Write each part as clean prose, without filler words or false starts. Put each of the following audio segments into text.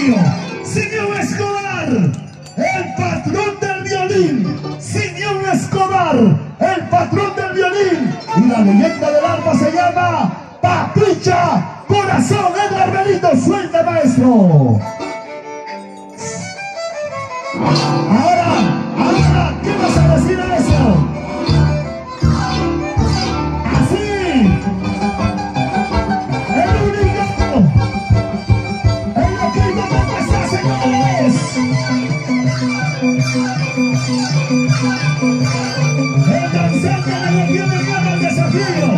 desafío. Simeón Escobar, el patrón del violín. Simeón Escobar, el patrón del violín. Y la leyenda del arpa se llama Patricia Corazón. Edgar Benito, suelta, maestro. Ahora, ¿qué vas a decir a eso? Así. El único. El equipo de nuestras señores. El danzante de los que me llama el desafío.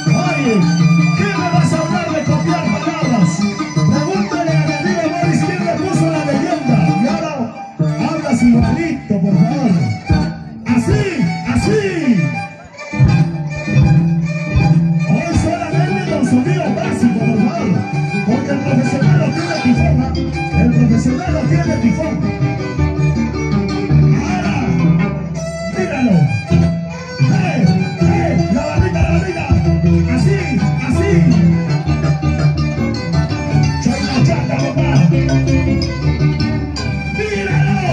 Oye, ¿qué me vas a hablar de copiar palabras? Pregúntale a mi amigo Boris quién le puso la leyenda. Y ahora hablas igualito, por favor. Así, así. Hoy solamente con sonido básico, por favor. Porque el profesional no tiene tifón. El profesional no tiene tifón. Ahora, míralo. La barriga, la barriga. Así, así. Soy la chata, papá. ¡Míralo!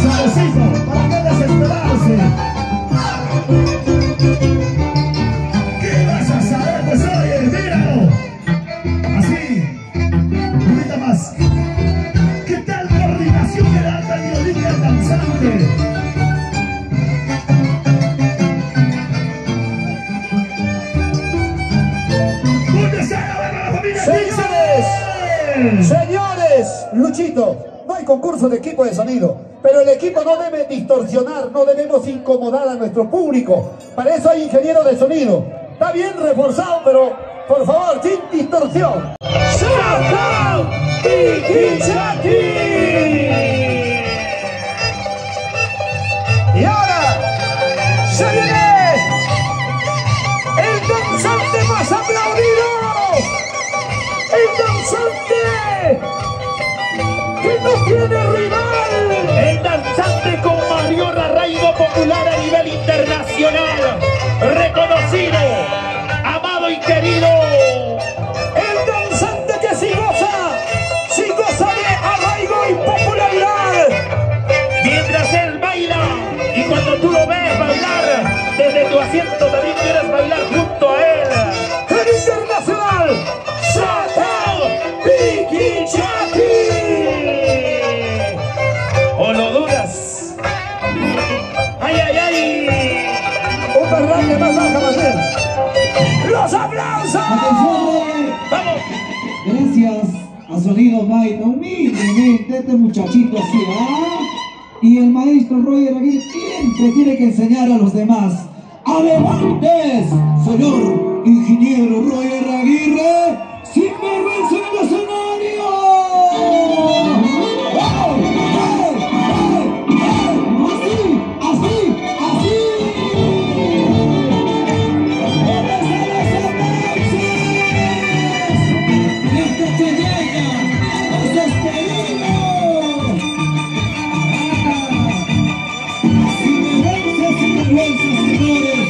Suavecito, para no desesperarse. ¿Qué vas a saber? Pues oye, míralo. Así. Un poquito más. ¿Qué tal coordinación de la alta violín y el danzante? Señores, Luchito, no hay concurso de equipo de sonido, pero el equipo no debe distorsionar, no debemos incomodar a nuestro público. Para eso hay ingeniero de sonido. Está bien reforzado, pero por favor, sin distorsión. ¡Chao! ¡Tiki-chaki! Y ahora se viene el danzante más aplaudido. El danzante que no tiene rival. El danzante con mayor arraigo popular a nivel internacional. Reconocido, amado y querido. El danzante que si goza de arraigo y popularidad. Mientras él baila y cuando tú lo ves bailar, desde tu asiento también quieres bailar junto a él. El internacional. Tiki-chaki. O lo dudas. ¡Ay, ay, ay! Un berrante más baja, más bien. ¡Los aplausos! ¡Vamos! Gracias a Sonido Maito, humildemente este muchachito así, ¿ah? Y el maestro Roger Aguirre siempre tiene que enseñar a los demás. ¡Adelante, señor ingeniero Roger Aguirre! ¡Sin vergüenza en el escenario! ¡Hey, hey, hey, hey! ¡Así, así, así! ¿Dónde están los aplausos? ¡Esta se llega! ¡Los despedimos! Sin vergüenza, señores.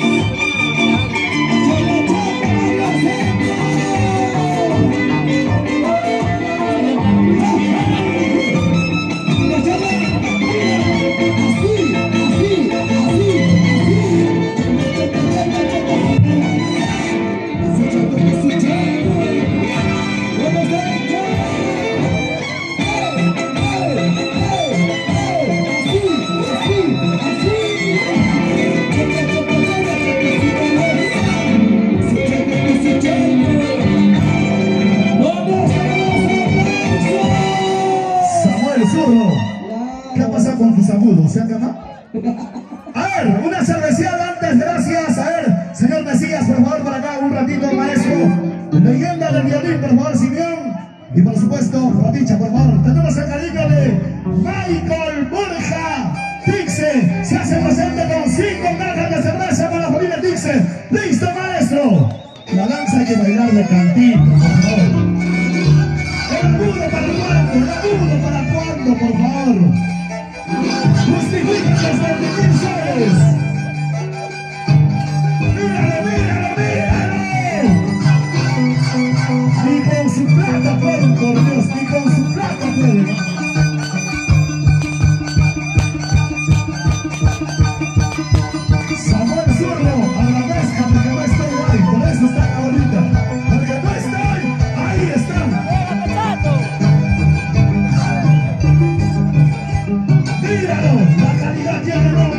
¿Qué ha pasado con tus agudos? ¿Se acaba? A ver, una cerveceada antes, gracias. A ver, señor Mesías, por favor, para acá un ratito, maestro. Leyenda del violín, por favor, Simeón. Y por supuesto, Rodicha, por favor. Tenemos el cariño de Michael Borja Tixe. Se hace presente con 5 cajas de cerveza para la familia Tixe. ¡Listo, maestro! La danza hay que bailar de cantito, por favor. ¿El agudo para cuándo? ¿El agudo para cuándo, por favor? Justifica los 20.000 soles.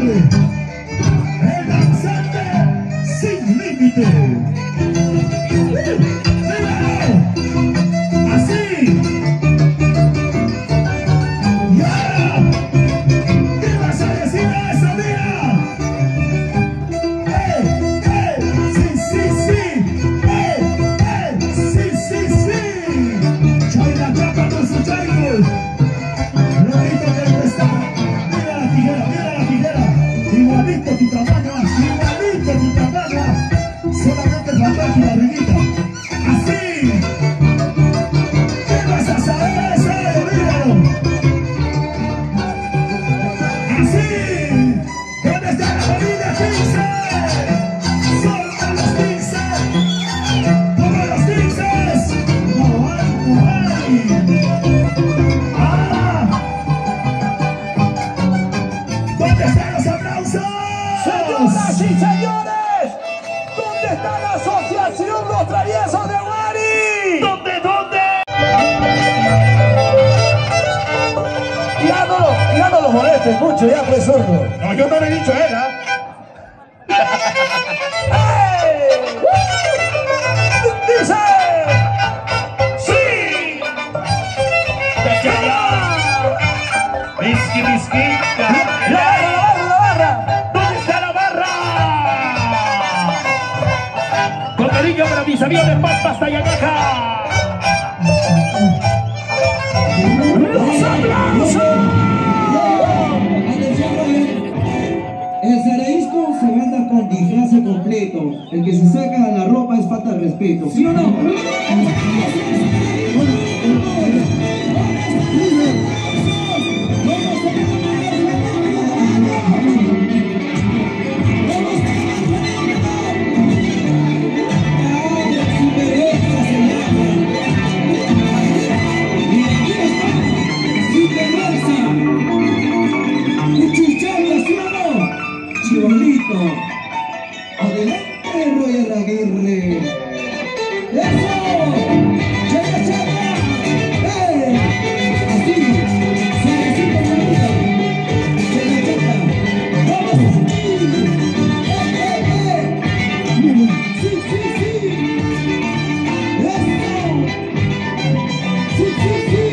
nombre. El danzante sin límite. ¡Míralo! Así. Y ahora, ¿qué vas a decir a eso? Mira. Sí, sí, sí. Sí, sí, sí. Chayla chapa con su chairo. Lorito que no está. Mira la tijera. Igualito tu tamaño, solamente falta tu barriguita. Así. ¿Qué vas a saber eso? Míralo. Así. ¿Dónde está la familia 15? Son los 15. Como los 15. No hay. ¿Dónde están los aplausos? Señoras y señores, ¿dónde está la asociación Los Traviesos de Guari? ¿Dónde? Ya no los molestes mucho, ya pues sordo. No, yo no le he dicho a él, ¿ah? ¡Dice! ¡Sí! ¡Te queda! ¡Whisky! ¡La barra! ¿Dónde está la barra? Con cariño para mis amigos de Pampas, Tayanaca. ¡Los aplausos! Atención, Roger. El Saraísco se anda con disfraz completo. El que se saca la ropa es falta de respeto. ¿Sí o no? Chibolito. Adelante, Roger Aguirre. ¡Eso! ¡Chaya! Así. Suavecito, bonito. Chaya. ¡Vamos aquí! ¡Sí! ¡Eso! ¡Sí!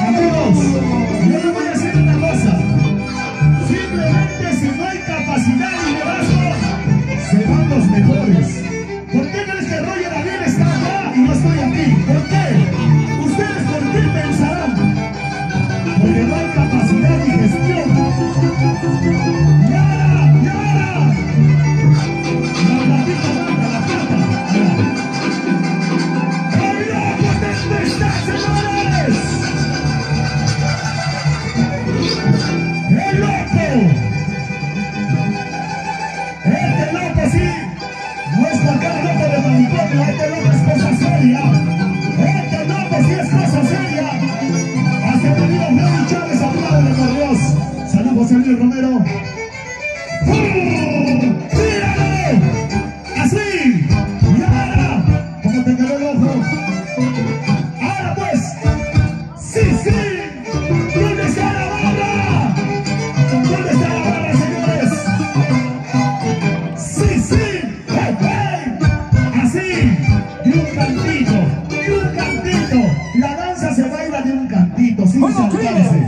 Amigos, yo les voy a decir una cosa. Simplemente si no hay capacidad y liderazgo, se van los mejores. ¿Por qué crees que Roger Aguirre está acá y no estoy aquí? ¿Por qué? ¿Ustedes por qué pensarán? Porque no hay capacidad ni gestión. ¡Y ahora! La platita manda, la plata. ¡El loco tempestad, señores! ¡El loco! Este loco sí, no es cualquier loco de manicomio, este loco es cosa seria. Este loco sí es cosa seria. Hace venido Freddy Chávez al lado de Correos. Saludos José Luis Romero. ¡Míralo! Así. Y ahora, ¿cómo te quedó el ojo? Ahora pues. Sí. ¿Dónde está la barra? ¿Dónde está la barra, señores? Sí. Hey. Así. Y un cantito. La danza se baila de un cantito, sin Bueno, saltarse.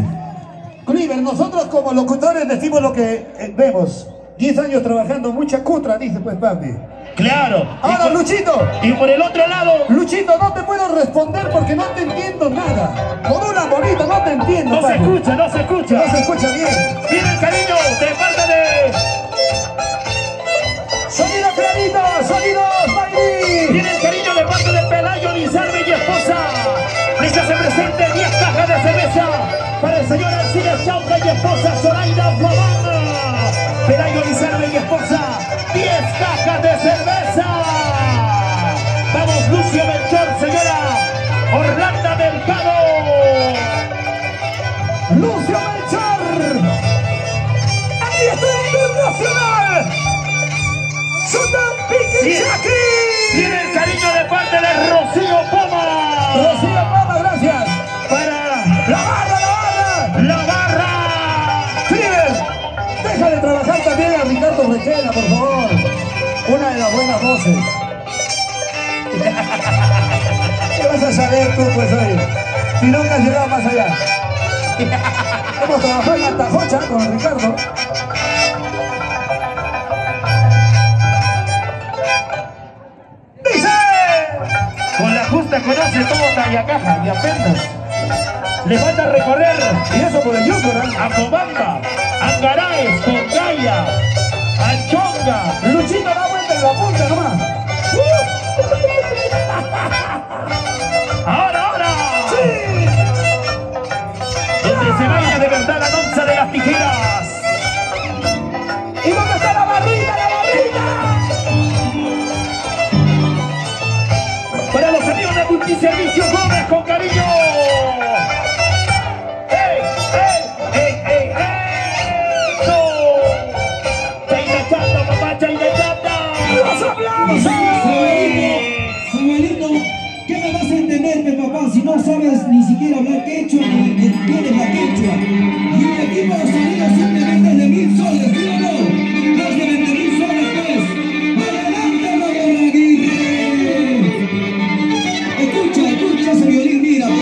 Cliver, nosotros como locutores decimos lo que vemos. 10 años trabajando, mucha cutra, dice pues papi. Claro. Ahora, Luchito, Y por el otro lado, Luchito, no te puedo responder porque no te entiendo nada. Con una bonita no te entiendo, no se papi. escucha. No se escucha bien. Tienen cariño de parte de... Sonido clarito, sonido Mayri. Tienen cariño de parte de Pelayo Lizarbe y esposa. Les hace presente 10 cajas de cerveza para el señor Alcides Chauca y esposa Zoraida Flavana. Pelayo Lizarbe y esposa, 10 cajas de cerveza. Vamos, Lucio Melchor, señora Orlando Delgado. Lucio Melchor. Aquí está el internacional. Sultan Piquichaki. Tienen cariño por favor. Una de las buenas voces. ¿Qué vas a saber tú, pues, hoy? Si nunca has llegado más allá. Hemos trabajado en Atajocha con Ricardo. ¡Dice! Con la justa conoce todo Tayacaja y apenas le falta recorrer Y eso por el Yucatán. a Cobamba, Angaraes, Concaya, Anchonga. Luchito da vuelta en la punta nomás. ¡Ahora! ¡Sí! Donde se vaya de verdad la danza de las tijeras. ¿Y dónde está la barriga, la barriga? Para los amigos de Multiservicios Gómez, con cariño. ¡Ey, ey, ey, ey, ey! ¡No! ¡Chaina chata, papá, chaina chata! ¡Los aplausos! Samuelito, ¿qué me vas a entenderme, papá? Si no sabes ni siquiera hablar quechua ni entiendes la quechua. Y el equipo de sonido simplemente es de 1000 soles, ¿sí o no? Más de 20.000 soles, pues. ¡Adelante, Mayor Aguirre! Escucha ese violín, mira, pues.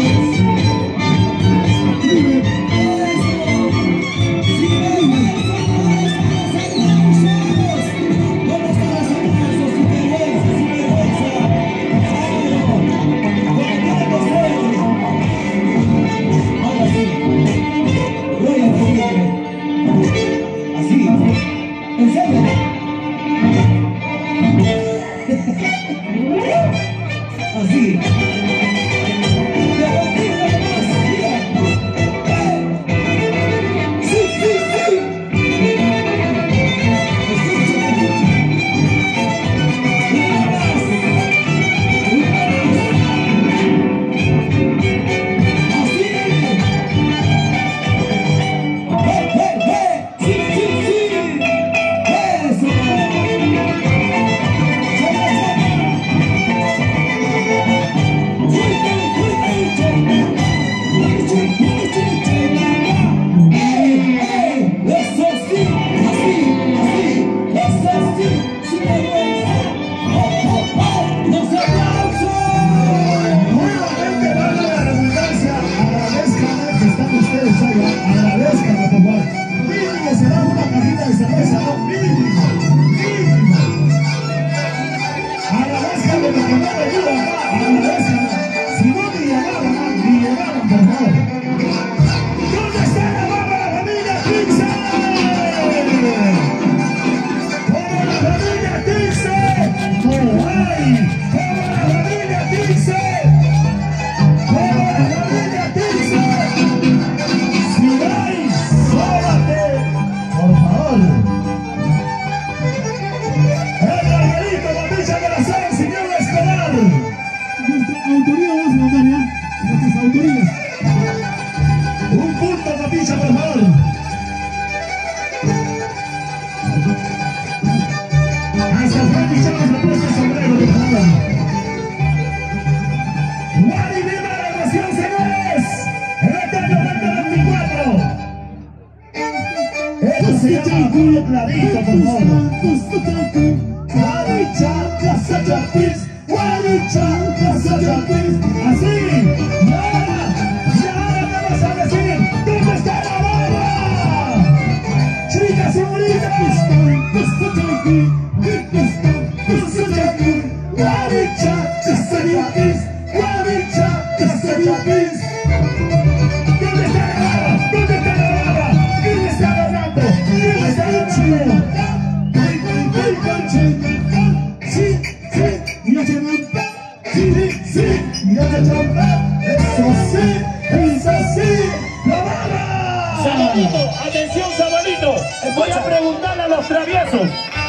Atención, Samuelito, voy a preguntarle a los traviesos.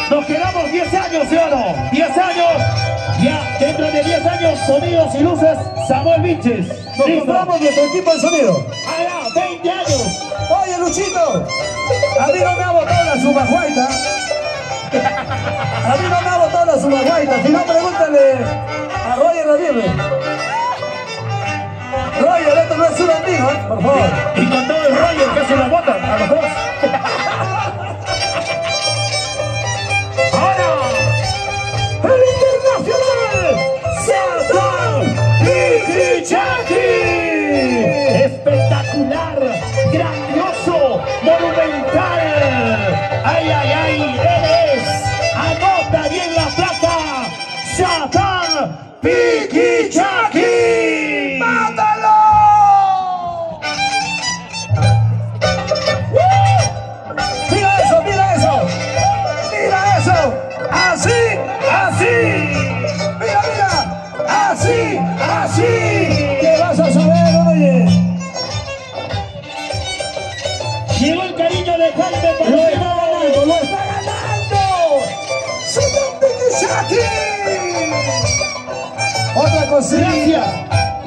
Nos quedamos 10 años, ¿sí o no? 10 años. Ya, dentro de 10 años, sonidos y luces, Samuel Vinches. Nos compramos nuestro equipo de sonido. Allá, 20 años. Oye, Luchito, a mí no me ha botado la subaguaita. A mí no me ha botado la subaguaita. Si no, pregúntale a Roger Rodríguez. Roger, esto no es un amigo, por favor. Y con todo el Roger que se lo botan a los dos. Shatan Piquichaqui. Espectacular, grandioso, monumental. Ay, ay, ay, eres. Anota bien la placa. Shatan Piquichaqui. ¡Mátalo! ¡Mira eso, mira eso! ¡Mira eso! ¡Así, así! ¡Mira, mira! ¡Así, así! ¿Qué vas a saber, oye? Llegó el cariño de Jaime ¡Lo está Palomino. ganando, lo está ganando! ¡Shatan Piquichaqui! Otra cosilla. Gracias.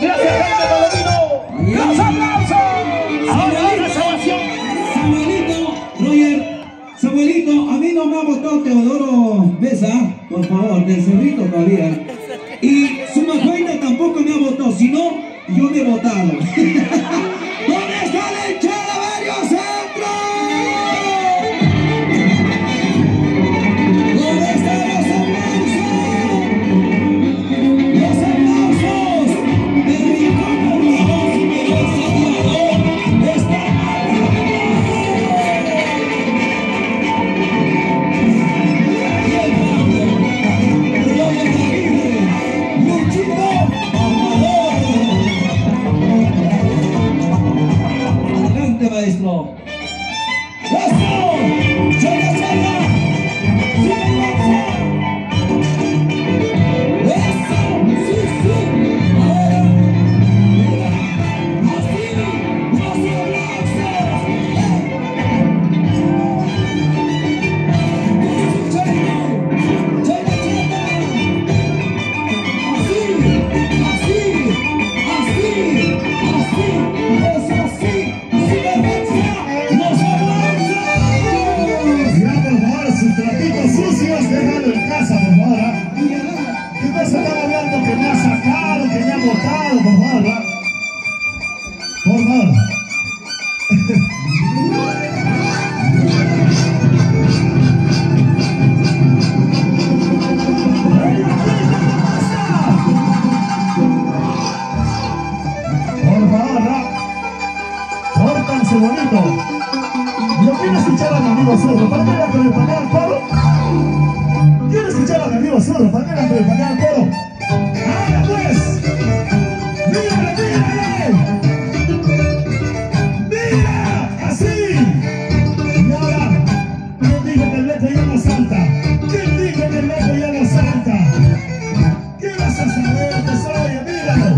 Gracias, Jaime Palomino. ¡Los aplausos! Ahora salvación. Samuelito, Roger, Samuelito, a mí no me ha votado Teodoro Besa, por favor, del Cerrito todavía. Y su Majueina tampoco me ha votado, si no, yo me he votado. ¿Dónde está la hinchada Barrio Centro? ¿Dónde están los aplausos? Los aplausos de Rincón Ramos y Miguel Santiago están adelante, maestro. ¡Eso! ¡Chaya, chaya! ¡Eso! ¡Sí, sí! Ahora, mira, así, los aplausos. ¡Chaya, chaya! Ya, por favor, sus trapitos sucios, déjalo en casa, por favor. ¿Ah? ¿Qué cosa están hablando que me ha sacado, que me ha botado, por favor? ¿Ah? Por favor. Por favor, ¿ah? Pórtanse bonito. Yo quiero escuchar a mi amigo Zurdo. ¿Para qué era que le pagaba el coro? Quiero escuchar a mi amigo Zurdo. ¿Para qué era que le pagaba el coro? ¡Ahora pues! ¡Mírale, mírale! ¡Mira! ¡Así! Y ahora, ¿quién dijo que el loco ya no salta? ¿Quién dijo que el loco ya no salta? ¿Qué vas a saber que soy? ¡Míralo!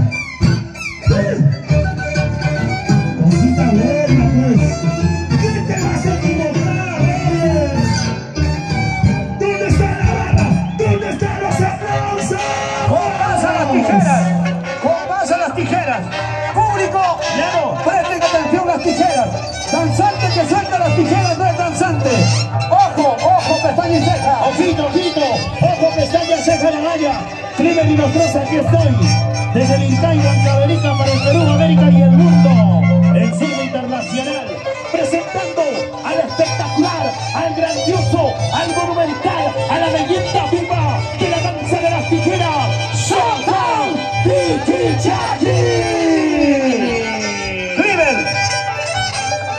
Cosita buena, pues. ¿Qué te vas a equivocar, oye? ¿Dónde está la barra? ¿Dónde están los aplausos? ¡Compás a las tijeras! ¡Compás a las tijeras! ¡Público! Llamo. ¡Presten atención las tijeras! ¡Danzante que suelta las tijeras no es danzante! ¡Ojo, ojo, pestaña y ceja! Ojito, ojito. Ojo, pestaña, ceja, la raya. Cliver y Nostrosa, aquí estoy. Desde el Incairo, Antaverica, para el Perú, América y el mundo. En Zurdo Internacional. Presentando al espectacular, al grandioso, al monumental, a la leyenda viva de la danza de las tijeras. Shatan Piquichaqui.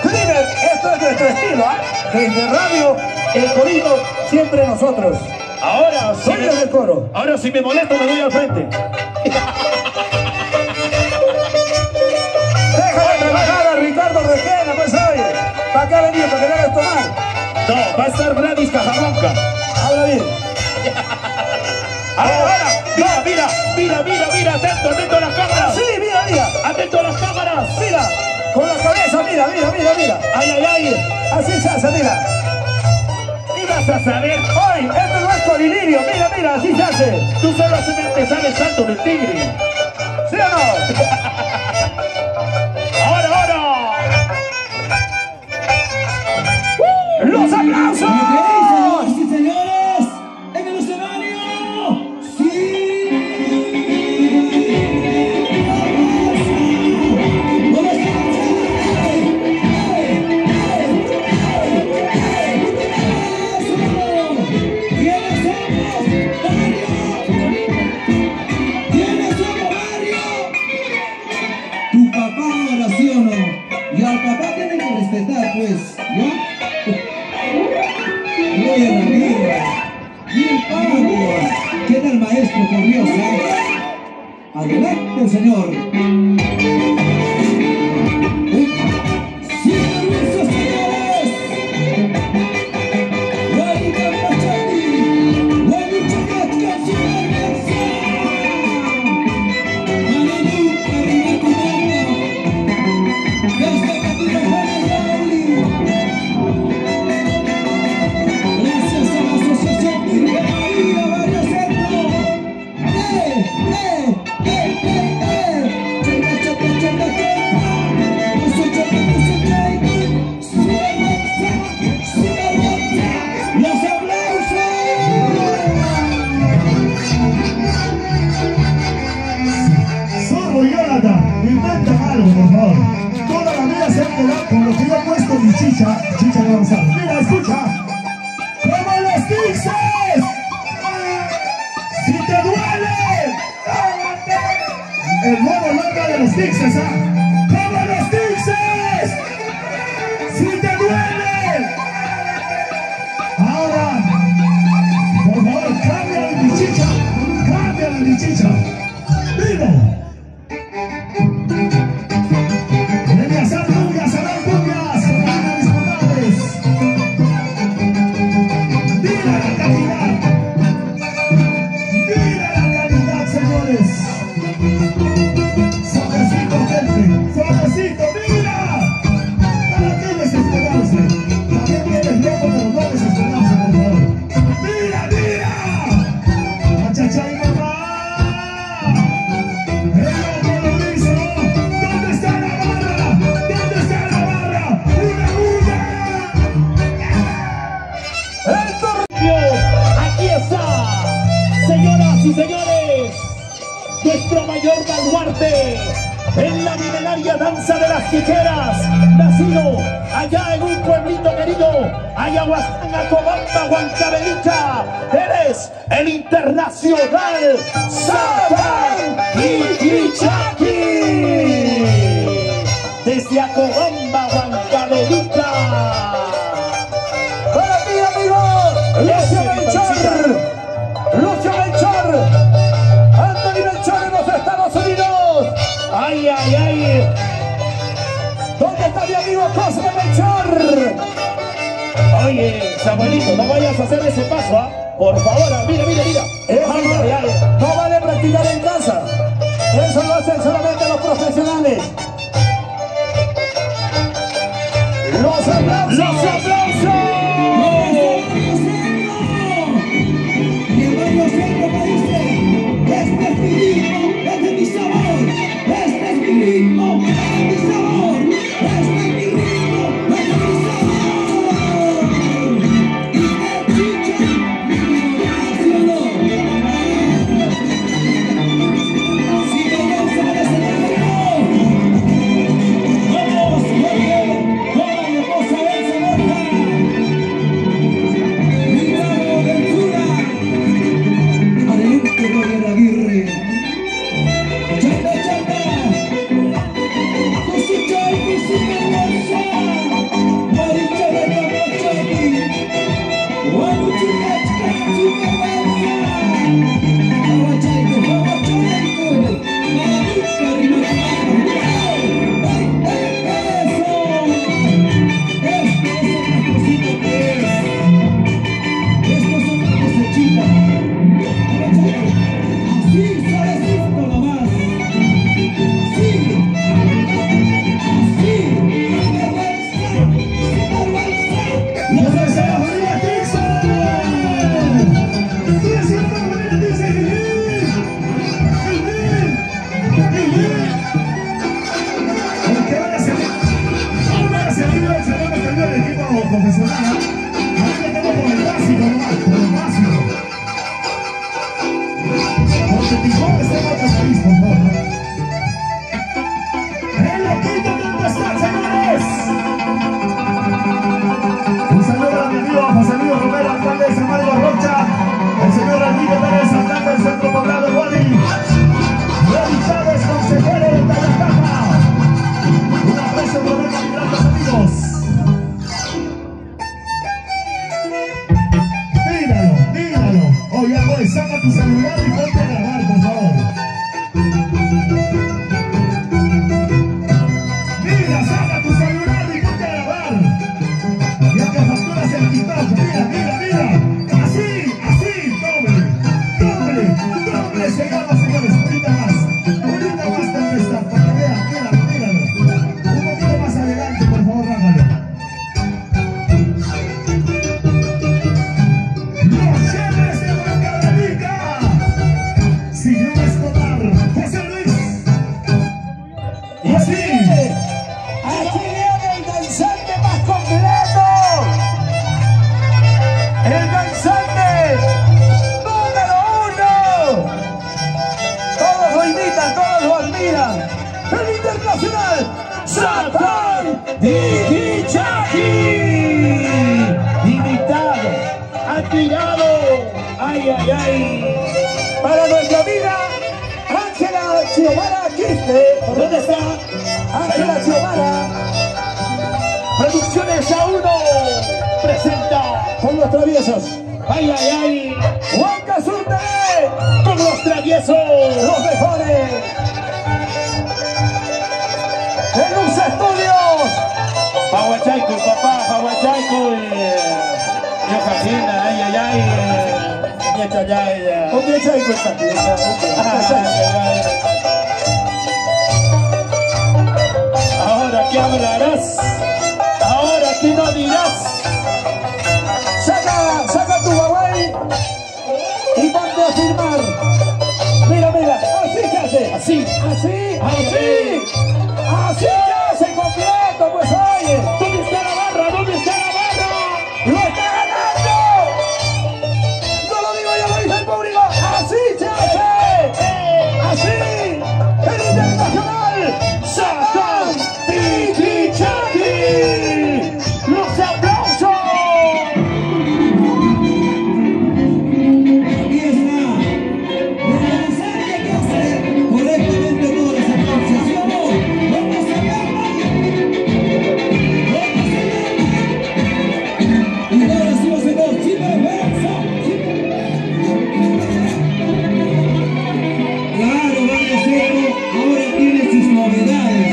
Cliver, esto es nuestro estilo, ¿ah? Desde radio, el corito, siempre nosotros. Ahora sí. Soy del coro. Ahora si me molesto me doy al frente. Déjame trabajar a Ricardo Requena, pues oye. ¿Para qué ha venido? ¿Para que le hagas tomar? No, va a estar Gladys Casablanca. Habla bien. Ahora, mira, atento a las cámaras. Sí, mira, mira. Atento a las cámaras. Mira. Con la cabeza, mira. Ay, ay, ay. Así se hace, mira. ¿Qué vas a saber? Hoy, esto no es colirio. Mira, así se hace. Tú solo te sale el salto del tigre. ¿Sí o no? Ahora. ¡Los aplausos! Ok, señoras y señores, en el escenario, sí. ¿Dónde está? ¿Quiénes somos? Adelante, señor. Inventan algo, por favor. Toda la vida se han quedado con lo que yo he puesto mi chicha avanzada. Mira, escucha. ¡Como los Tixes! ¡Si te duele! El nuevo nombre de los Tixes, ¿ah? ¡Como los Tixes! ¡Si te duele! Ahora, por favor, cámbiale mi chicha. Cámbiale mi chicha. ¡Vivo! Nuestro mayor baluarte en la milenaria danza de las tijeras, nacido allá en un pueblito querido, Ayahuasca, Cobamba, Huancavelica. Eres el internacional Satán Iquichaqui, desde Acobamba, Huancavelica. Para ti, amigos, Lucio Melchor, Lucio Melchor, Anthony Melchor en los Estados Unidos. ¡Ay, ay, ay! ¿Dónde está mi amigo Cosme Melchor? Oye, Samuelito, no vayas a hacer ese paso, ¿ah? Por favor, mira, mira, mira. Eso no vale practicar en casa. Eso lo hacen solamente los profesionales. ¡Los aplausos! ¡Los aplausos! Y el barrio centro me dice: este es mi ritmo, este es mi sabor, este es mi ritmo, este es mi sabor, este es mi ritmo, este es mi sabor. Y el chicha, ¿sí o no? Si me gozan ese negro, presentan el internacional Satán Tikichaki. Invitado, atirado, ay, ay, ay. Para nuestra amiga Ángela Xiomara Quispe. ¿Dónde está? Ángela Xiomara Producciones A1 presenta, con los traviesos. ay, ay, ay, Juan Cazurte con los traviesos. los mejores. En Luz Estudios. Pahuachaico, papá, Pahuachaico, yo Jacina, ay, ay, ay, y Chayay. ¿Con quién hay cuenta? Ahora qué hablarás, ahora qué no dirás. Saca tu Huawei y ponte a filmar. Mira, mira, así se hace. Así, Así, así. Así se hace completo, pues oye. ¿dónde está la barra? ¿Dónde está la barra? ¡Lo está ganando! No lo digo yo, lo dice el público. Así se hace. Así. El internacional Satán Tikichaki. Los aplausos. Aquí está. Realizar que hace correctamente todas las aplausos. ¿Sí o no? Vamos a verla. Vamos a verla. Y ahora sí va a ser dos. ¡Sin vergüenza! Claro, Barrio Seco ahora tiene sus novedades.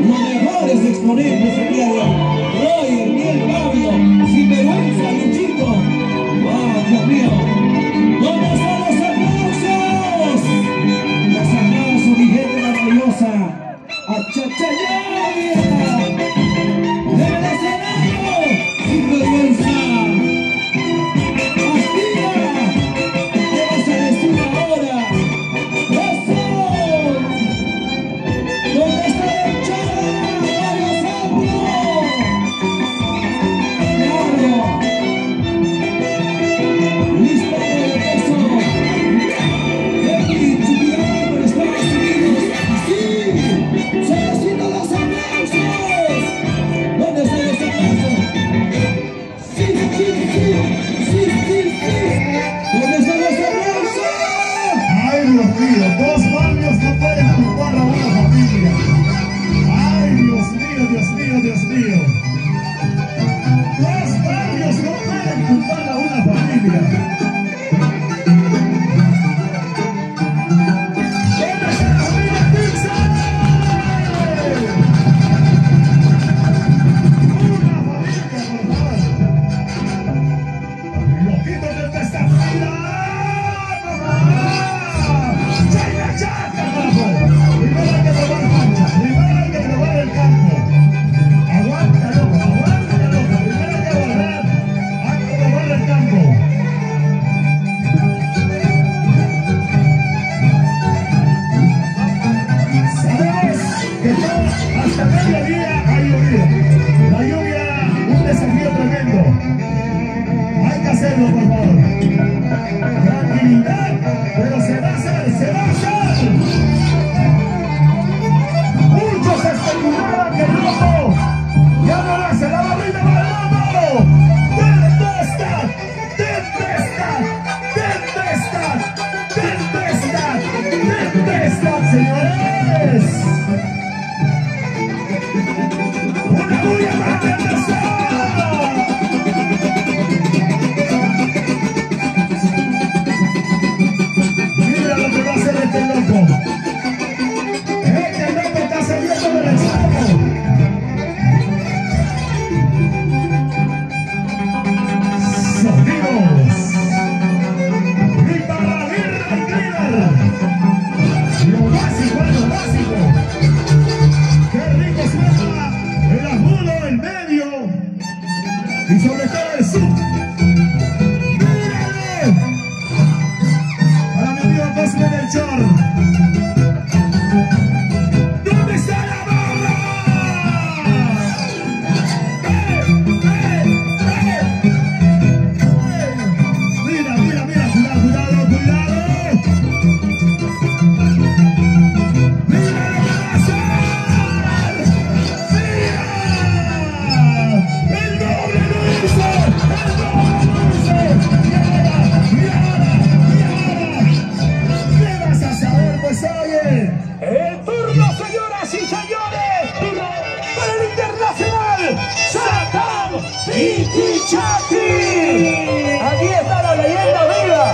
Los mejores exponentes el día de hoy. Roger, Miel, Pablo, Sin Vergüenza, Luchito. ¡Wow, Dios mío! ¿Dónde están los aplausos? Los aplausos, mi gente maravillosa. ¡A Chachayaya! ¡En el escenario! ¡Sin Vergüenza! ¡Aspira! ¿Qué vas a decir ahora? ¡Eso! ¿Dónde está el chaval? ¡Mario Santos! Chaki. Aquí está la leyenda viva.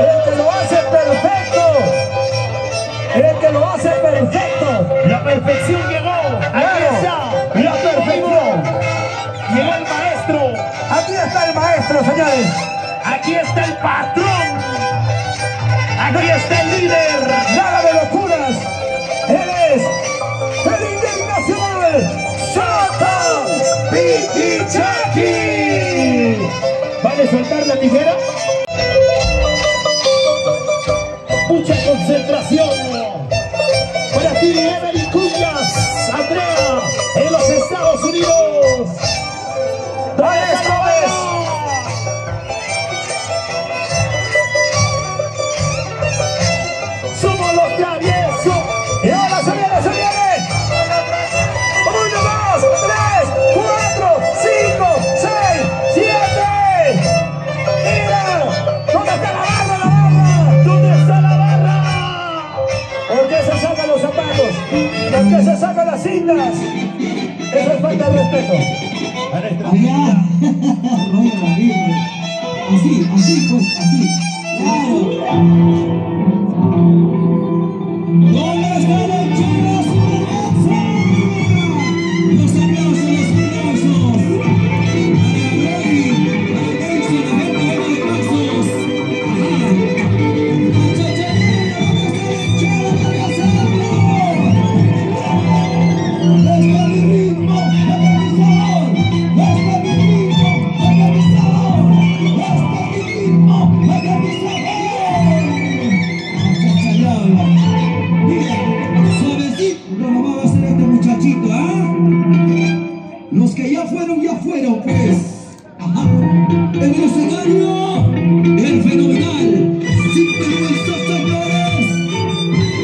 El que lo hace perfecto. El que lo hace perfecto. La perfección llegó. Aquí está la perfección. Llegó el maestro. Aquí está el maestro, señores. Aquí está el patrón. Aquí está el líder. Nada de locuras. Él es el líder nacional, Satan Piquichaki. ¿Vale soltar la tijera? Mucha concentración. Para ti, Evelyn Cuñas, Andrea, en los Estados Unidos. ¡Dale, Gómez! Somos los traviesos. Y ahora se viene, se viene. 1, 2, 3, 4, 5, 6, 7. Mira, ¿dónde está la barra, la barra? ¿Dónde está la barra? ¿Por qué se sacan los zapatos? ¿Por qué se sacan las cintas? Eso es falta de respeto. Allá, Roger Ramírez. Así pues, así. Claro. ¿Dónde están los chicos? Los aplausos, los aplausos. Para Roy, para Nelson, la gente buena de pasos. Ajá. Chacharina, ¿dónde está el chavo para hacerlo? Está mi ritmo, está mi sabor. Está mi ritmo, está mi sabor. Está mi ritmo, está mi sabor. Chachayabla. Mira, suavecito lo va a hacer este muchachito, ¿ah? Los que ya fueron, pues. Ajá. En el escenario, el fenomenal. Sin vergüenza, señores.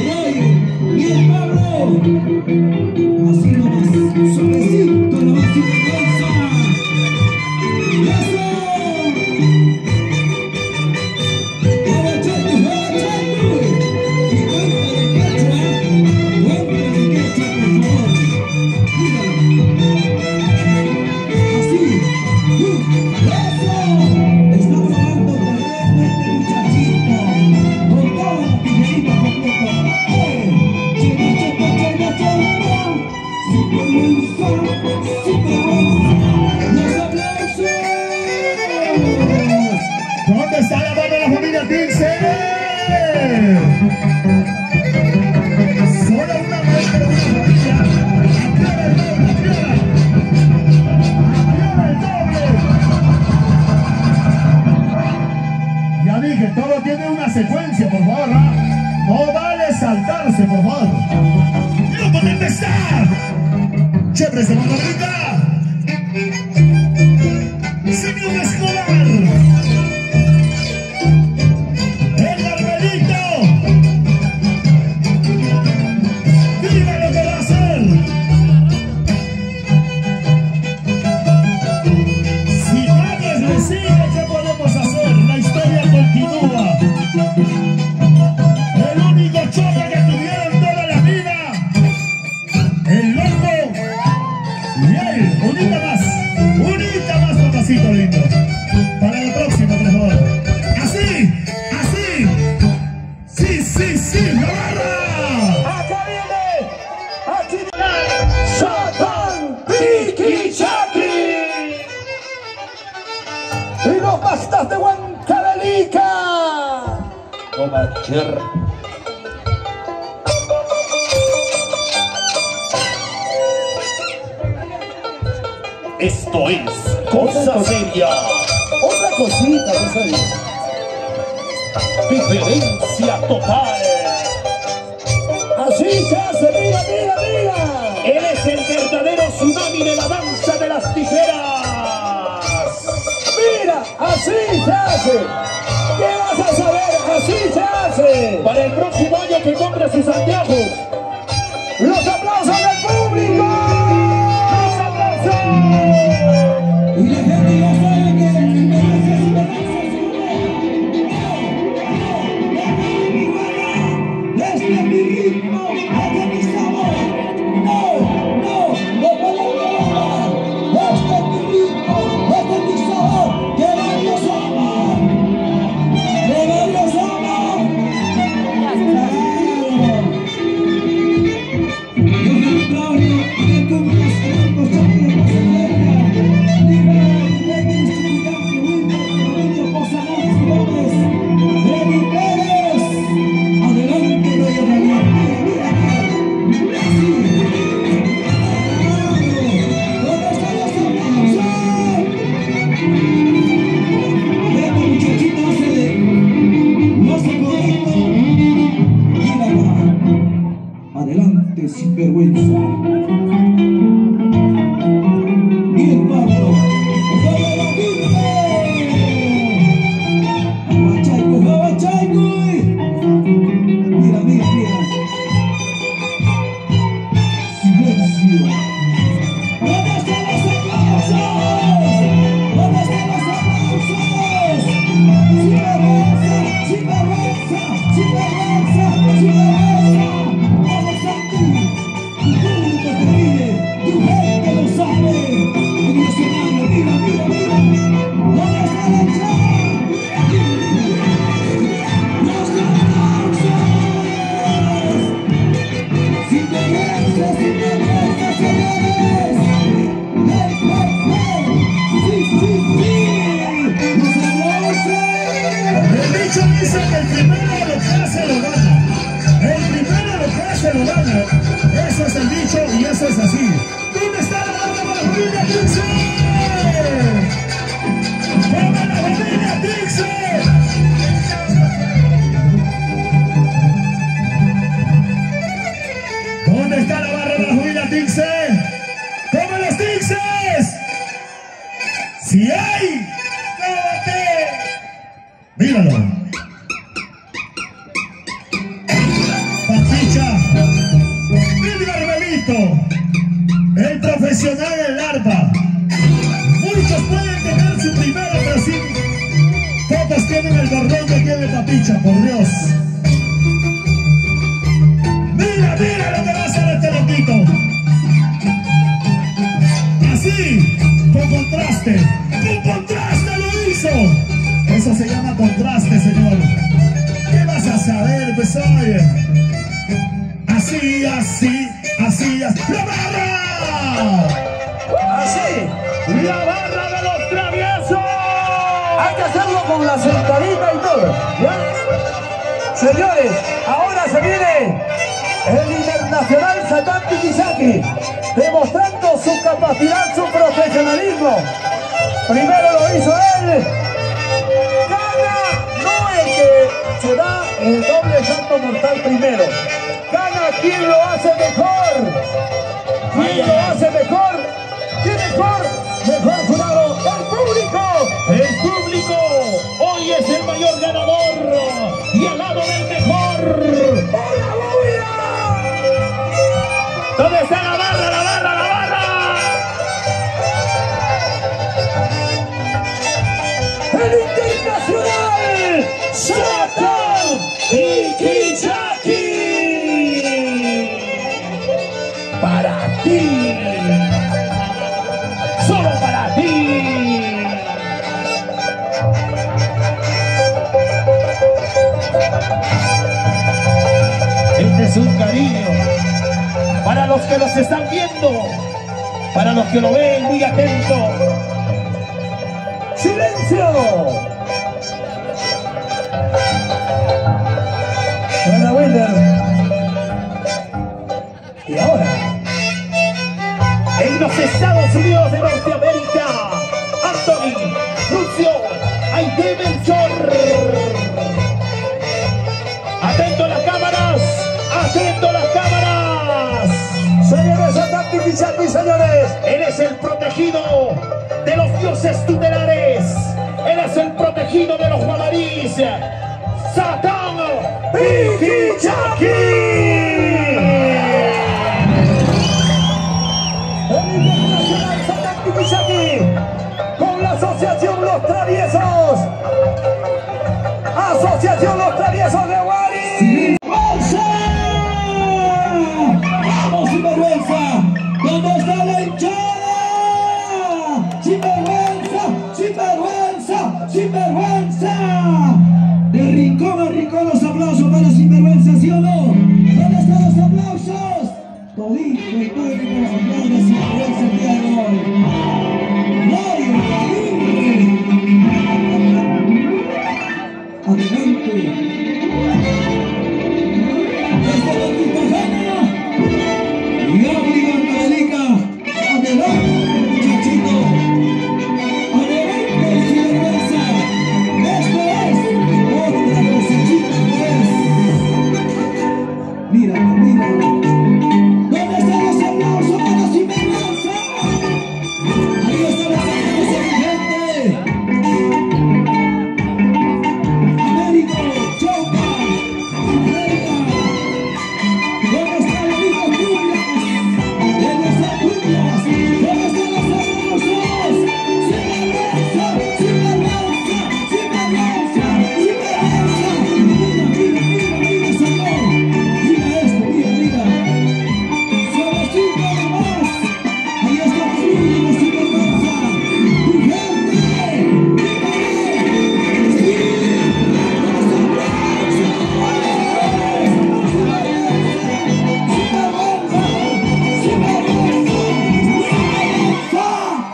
Roy y el Pablo. Así nomás, suavecito nomás, sin vergüenza. ¡Eso! ¡Abachando, abachando! Y cuenta de quechua, por favor. Míralo. Así. ¡Eso! Está probando terreno este muchachito. Con toda la tijerita completa. Chepa, chepa, chepa, chepa. Sin vergüenza, sin vergüenza. ¡Los aplausos! ¿Dónde está la mano de la familia Dixon? Solo una maestra, una familia. Ampliar el doble, ampliar. Ampliar el doble. Ya dije, todo tiene una secuencia, por favor, ¿ah? No vale saltarse, por favor. ¡Grupo Tempestad! Chévere, segunda rica. Simeón Escobar. El Carmelito. Viva lo que va a hacer. Si nadie recibe, ¿qué podemos hacer? La historia continúa. El único choque que tuvieron toda la vida, el loco y él. Unita más, papacito lindo. Para la próxima, por favor. Así. Sí, la barra. Acá viene. Aquí viene. Satan Piquichaki. Y los bastas de Huancavelica. Esto es cosa seria. Otra cosita, no sé. Diferencia total. Así se hace, mira, mira, mira. Él es el verdadero tsunami de la danza de las tijeras. Mira, así se hace. ¿Qué vas a saber? Así se hace. Para el próximo año que compre sus anteojos. Los aplausos del público. ¡Los aplausos! Y la gente ya sabe que el negocio es una Este es mi ritmo, este es mi sabor. No puedo olvidar. Este es mi ritmo, este es mi sabor. Adelante, sinvergüenza. Bien, Pablo. Jabachaico. Mira, mira, mira. Silencio. ¿Dónde están los aplausos? ¿Dónde están los aplausos? Sinvergüenza, sinvergüenza, sinvergüenza, sinvergüenza. Vamos, Santi. Tu público te pide, tu gente lo sabe. En el escenario, mira, mira, mira. ¿Dónde está la entrada? ¡Los aplausos! ¡Sinvergüenza, sinvergüenza, señores! ¡Hey, hey, hey! ¡Sí, sí, sí! ¡Los aplausos! El dicho dice que el primero lo que hace lo gana. El primero lo que hace lo gana. Eso es el dicho y eso es así. ¿Dónde está la banda para la familia Tixe? ¡Para la familia Tixe! ¿Dónde está la barra de la familia Tixe? ¡Como los Tixes! ¡Si hay! ¡Cábate! ¡Míralo! Pachicha, Edgar Belito, el profesional del arpa. Muchos pueden tener su primera, pero sí, pocos tienen el bordón que tiene Papicha, por Dios. Mira, mira lo que va a hacer este loquito. Así, con contraste lo hizo. Eso se llama contraste, señor. ¿Qué vas a saber, pues, oye? Así, así, así, así. ¡La barra! Así, la barra de los traviesos. Hay que hacerlo con la sentadita y todo, ¿ya? Señores, ahora se viene el internacional Satán Tikisaki, demostrando su capacidad, su profesionalismo. Primero lo hizo él. Gana no el que se da el doble salto mortal primero. Gana quien lo hace mejor. ¿Quién lo hace mejor? ¿Quién mejor? Mejor jurado, el público. El público hoy es el mayor ganador y al lado del mejor. ¡Hola, bulla! ¿Dónde está la barra, la barra, la barra? El internacional Satán Tikisaki. Para ti. Solo para ti. Este es un cariño para los que los están viendo, para los que lo ven muy atentos. ¡Silencio! Buena winner. Y ahora, En los Estados Unidos de Norteamérica, Anthony, Lucio, Aide Melchor. Atento a las cámaras, atento a las cámaras. señores, Satán Tikisaki, señores. Él es el protegido de los dioses tutelares. Él es el protegido de los guamarís. Satán Tikisaki. El internacional Satán Tikisaki, con la asociación Los Traviesos. Asociación Los Traviesos de Wari. ¡Sinvergüenza! ¡Vamos, sinvergüenza! ¿Dónde está la hinchada? ¡Sinvergüenza! ¡Sinvergüenza! ¡Sinvergüenza! De rincón a rincón los aplausos para sinvergüenza, ¿sí o no? ¿Dónde están los aplausos? Todito el público los aplaude a sinvergüenza el día de hoy. ¡Gloria, adelante! Desde la Cartagena y África Angélica. ¿Dónde están los aplausos para los sinvergüenzas? Ahí están los aplausos, mi gente. Américo, Choca, América. ¿Dónde están los hijos cumbias? ¿De nuestras cumbias? ¿Dónde están los aplausos? ¡Sinvergüenza! ¡Sinvergüenza! ¡Sinvergüenza! ¡Sinvergüenza! Mira, señor. Mira esto, mira. Solo 5 nomás. Ahí está Julio, sinvergüenza. Mi gente.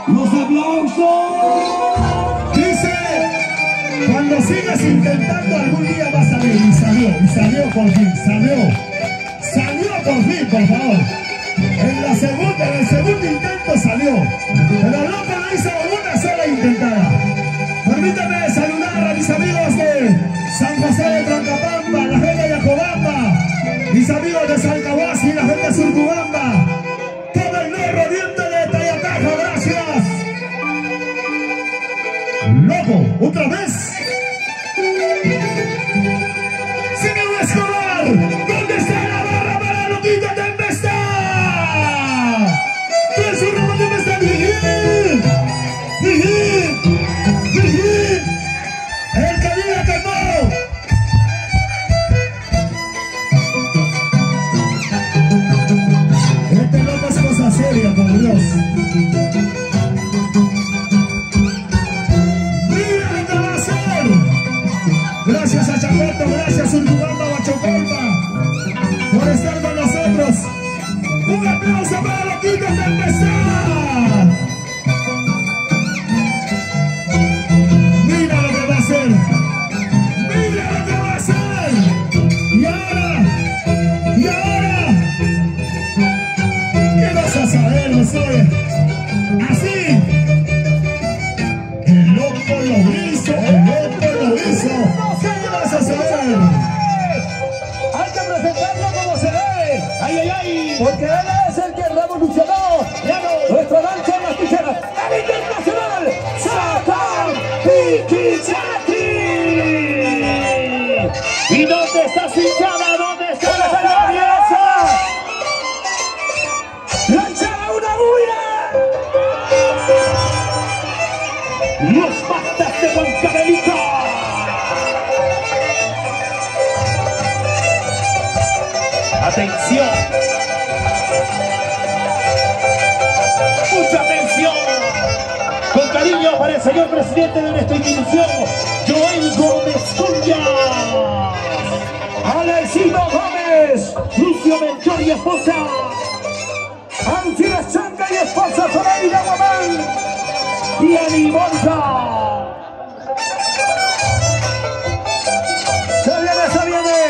¡Los aplausos! Dice, cuando sigas intentando algún día va a salir. Y salió por fin, salió por fin, por favor. En el segundo intento salió. Pero el loco lo hizo una sola intentada. Permítame saludar a mis amigos de San José de Trancapamba, la gente de Acobamba, mis amigos de Salcahuasi, la gente de Surcubamba, todo el nuevo oriente de Tayataja, gracias. Loco, otra vez. Señor Escobar, ¿dónde está la barra para Loquito Tempestad? ¿Dónde su Ramón Tempestad? ¡Vigil! El que diga que no. Este loco es cosa seria, por Dios. Gracias a Chacoto, gracias a Urubamba, Huachocolpa, por estar con nosotros. Un aplauso para Loquito Tempestad. Mira lo que va a hacer. Mira lo que va a hacer. Y ahora, ¿qué vas a saber, Josué? Así. El loco lo hizo, ¿Qué vas a saber? Hay que presentarlo como se debe. ¡Ay! Porque él es el que revolucionó nuestra danza mastillera a nivel nacional. ¡Satan Piquichaki! ¿Y dónde está Cinchada? ¿Dónde está la ¡Lanza! ¡Lanzada una bulla! Los bastas de Huancavelica! ¡Atención! ¡Mucha atención! Con cariño para el señor presidente de nuestra institución, Joel Gómez Cunya. Alexino Gómez, Lucio Melchor y esposa. Ángeles Changa y esposa Zoraida Guamán. Diani Monza. Se viene.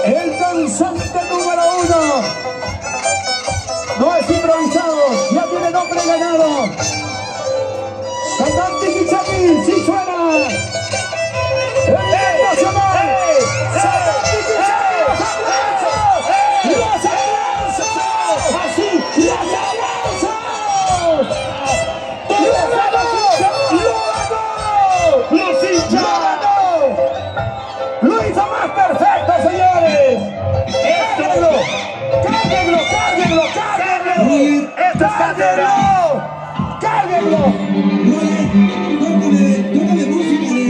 El danzante número 1. No es improvisado, ya tiene nombre ganado. Satan Piquichaki, sí suena. El nacional. Satan Piquichaki, los aplausos. Los aplausos. Así, los aplausos. Los hinchas. Lo hizo más perfecto, señores. Cárguenlo. Roger, ¡Esto es cátedra! ¡Cárguenlo! Roger, tócame música de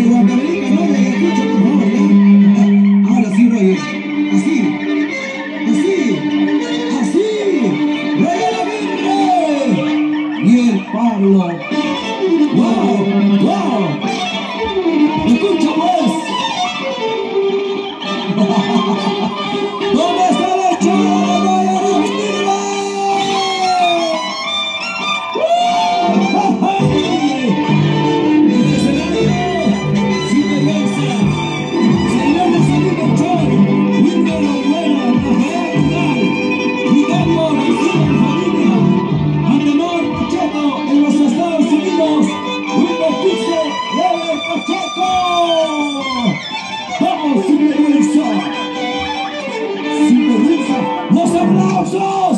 Los aplausos.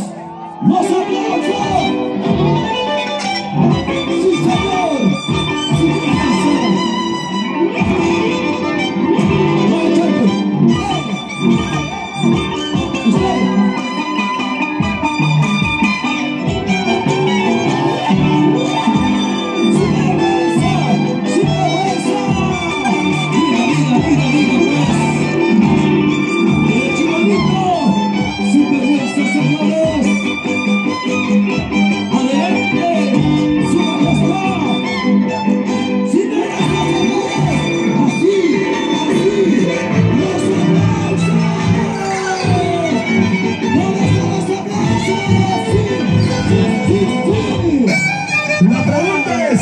Los aplausos. Sí, señor. Sí, señor. No, muchachos. Usted. La pregunta es...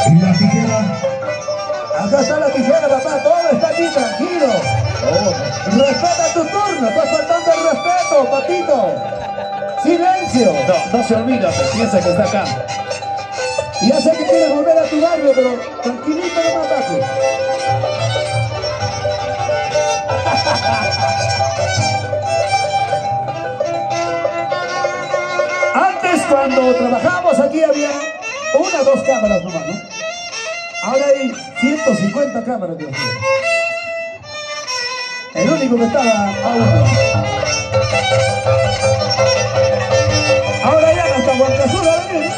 ¿Y la tijera? Acá está la tijera, papá, todo está aquí, tranquilo. Respeta tu turno, estás faltando el respeto, papito. Silencio. No se olvida, pues piensa que está acá. Ya sé que quieres volver a tu barrio, pero tranquilito nomás, papi. Antes, cuando trabajábamos aquí, había 1 o 2 cámaras nomás, ¿no? Ahora hay 150 cámaras, Dios mío. El único que estaba a 1. Ahora ya no está Huancazul a venir.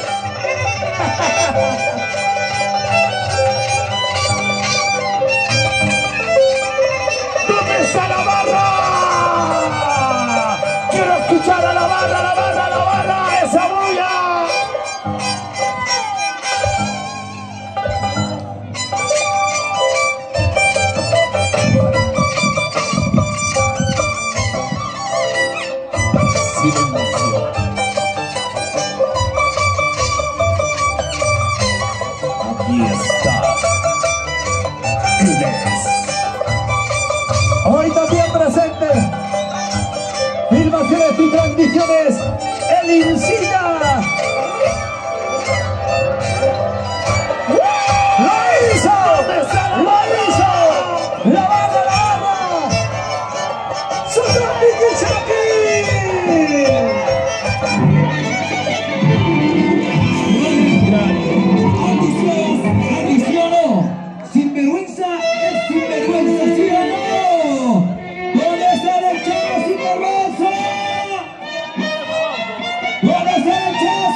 ¿Dónde está la barra? Quiero escuchar a la barra, esa bulla. Aquí está. Hoy también presente. Filmaciones y transmisiones. El Incita. ¡Lo hizo! ¡Lo hizo! ¡La barra, la barra! ¡Sotra Miki Chaki! Adiciono. Sinvergüenza es sinvergüenza, ¿sí o no? ¿Dónde están el chavo sinvergüenza? ¿Dónde está el chavo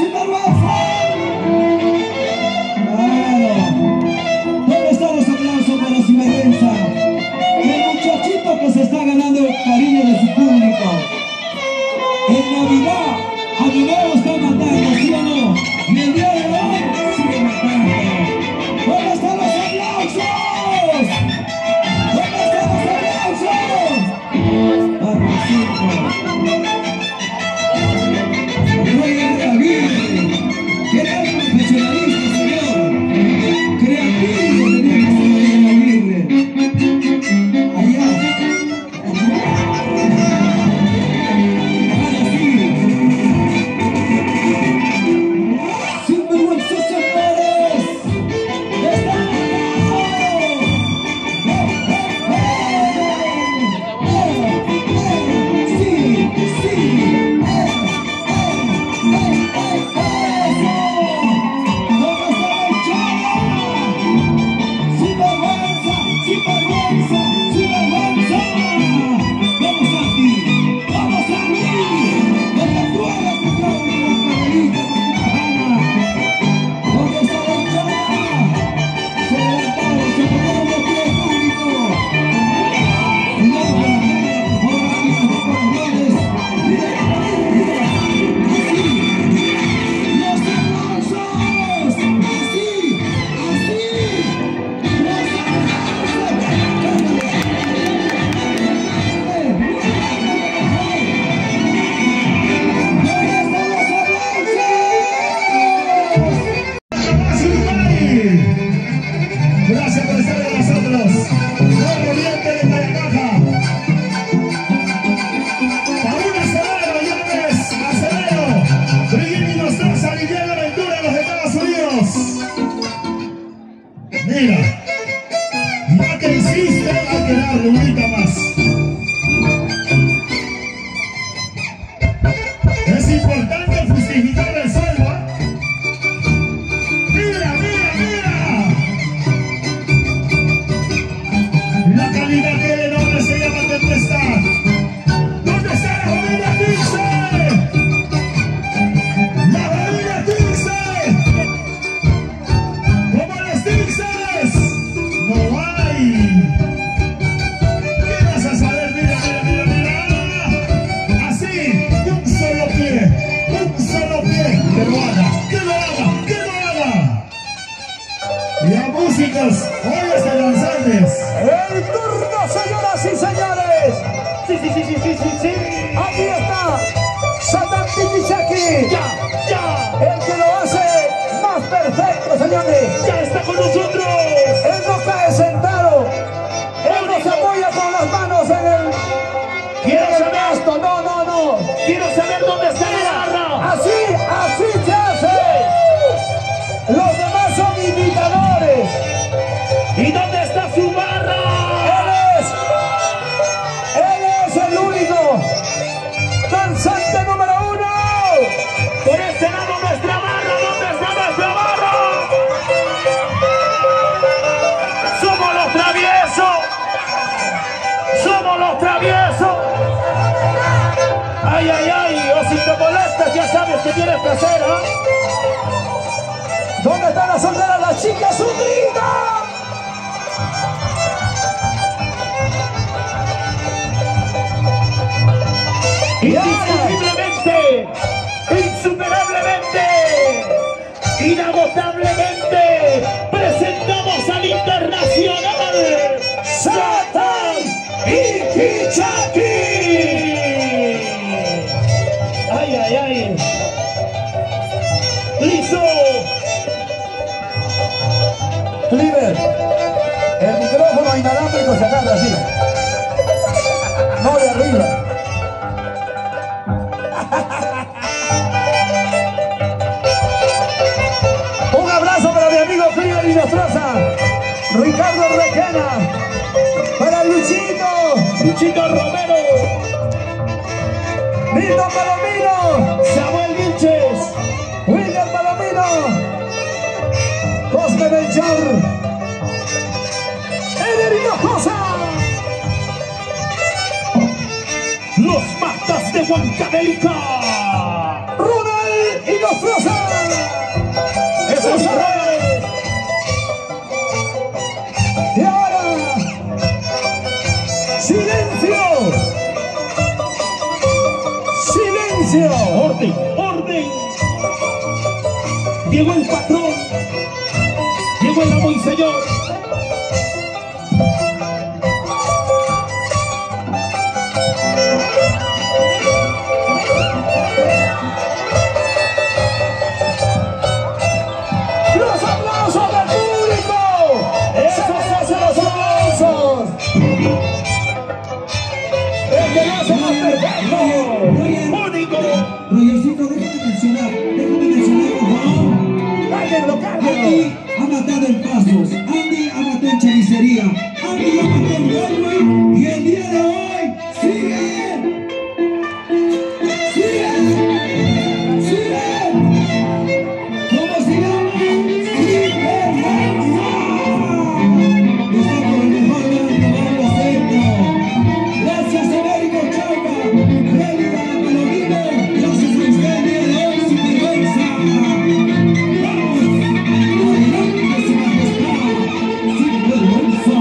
mira. Ya que insiste, hay que darle una horita más. Es importante justificar el sueldo, ¿eh? Mira, mira, mira. La calidad que el nombre se llama tempestad. ¿Dónde está la familia Tirse? La familia Tirse. Como los Tirses. No hay. ¿Qué vas a saber? Mira, mira, mira, mira. Así, un solo pie. Un solo pie. Que lo haga, que lo haga, que lo haga. Y a músicos, hoy están danzantes. El turno, señoras y señores. Sí, sí, sí, sí, sí, sí, sí. Aquí está Sadam Pichichaki. Ya, ya, El que lo hace más perfecto, señores. ya está con nosotros. Él no cae sentado. Él no se apoya con las manos en el gasto. No, no, no. Quiero saber dónde está la barra. Así se hace. Los demás son imitadores. ¿Y dónde está su barra? Él es el único danzante número 1. Por este lado nuestra barra. ¿Dónde está nuestra barra? Somos los traviesos. Somos los traviesos. Ay, ay, ay. O si te molestas ya sabes qué tienes que hacer, ¿eh? ¿Dónde están las solteras, las chicas unidas? Indiscutiblemente, insuperablemente, inagotablemente, presentamos al internacional Sadam Pichichaki. Ay, ay, ay. Listo. Cliver, el micrófono inalámbrico se agarra así. No de arriba. Un abrazo para mi amigo Cliver y Nostroza, Ricardo Requena, para Luchito Romero, Milton Palomino, Samuel Vilches, William Palomino, Cosme Melchor, Eder Hinojosa, los Matas de Huancavelica. Ronald y Nostroza. Eso es Ronald. Y ahora, silencio. Silencio. Orden, orden. Llegó el patrón. Llegó el amo y señor. Los aplausos del público. Se merecen los aplausos. El que lo hace más perfecto. Único. Royercito, déjame mencionar, por favor. Cállenlo, cállenlo. Andy ha matado en pasos, Andy ha matado en choricería, Andy ha matado en Broadway y el día de hoy sigue. ¿Cómo se llama? Hiperfuerza. Está por el mejor lugar, lo acepto. Gracias Américo Chauca, Rélida Palomino, gracias a usted el día de hoy, Hiperfuerza. Vamos, adelante su majestad, Hiperfuerza.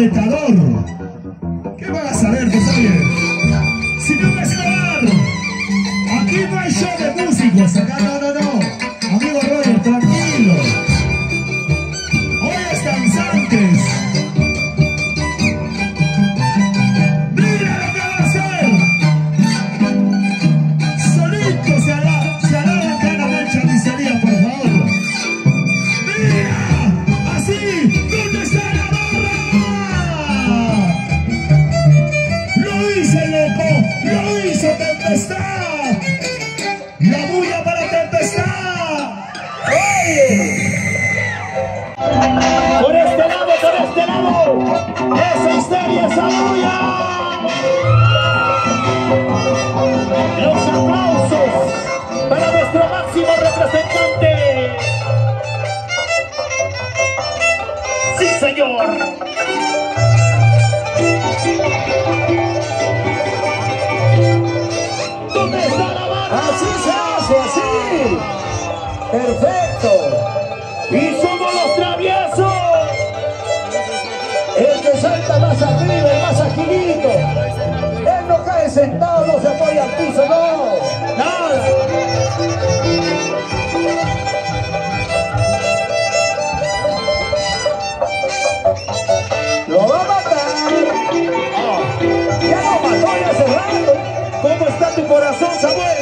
retador. ¿Qué van a saber, pues, oye? Simeón Escobar, aquí no hay show de músicos, acá no. Amigo Roger, tranquilo. Hoy es danzantes. Mira lo que va a hacer. Solito se alaban que hagan el chamicería, por favor. Mira, así, ¿dónde está la barra? Lo hice, loco, lo hizo Tempestad. La bulla para Tempestad. ¡Oye! Por este lado, esa histeria, esa bulla. Los aplausos para nuestro máximo representante. Sí, señor. ¿Dónde está la barra? Así se hace, así. Perfecto. Y somos los traviesos. El que salta más arriba, el más agilito. Él no cae sentado, no se apoya al piso, no. Nada. Lo va a matar. Ya lo mató ya hace rato. ¿Cómo está tu corazón, Samuel?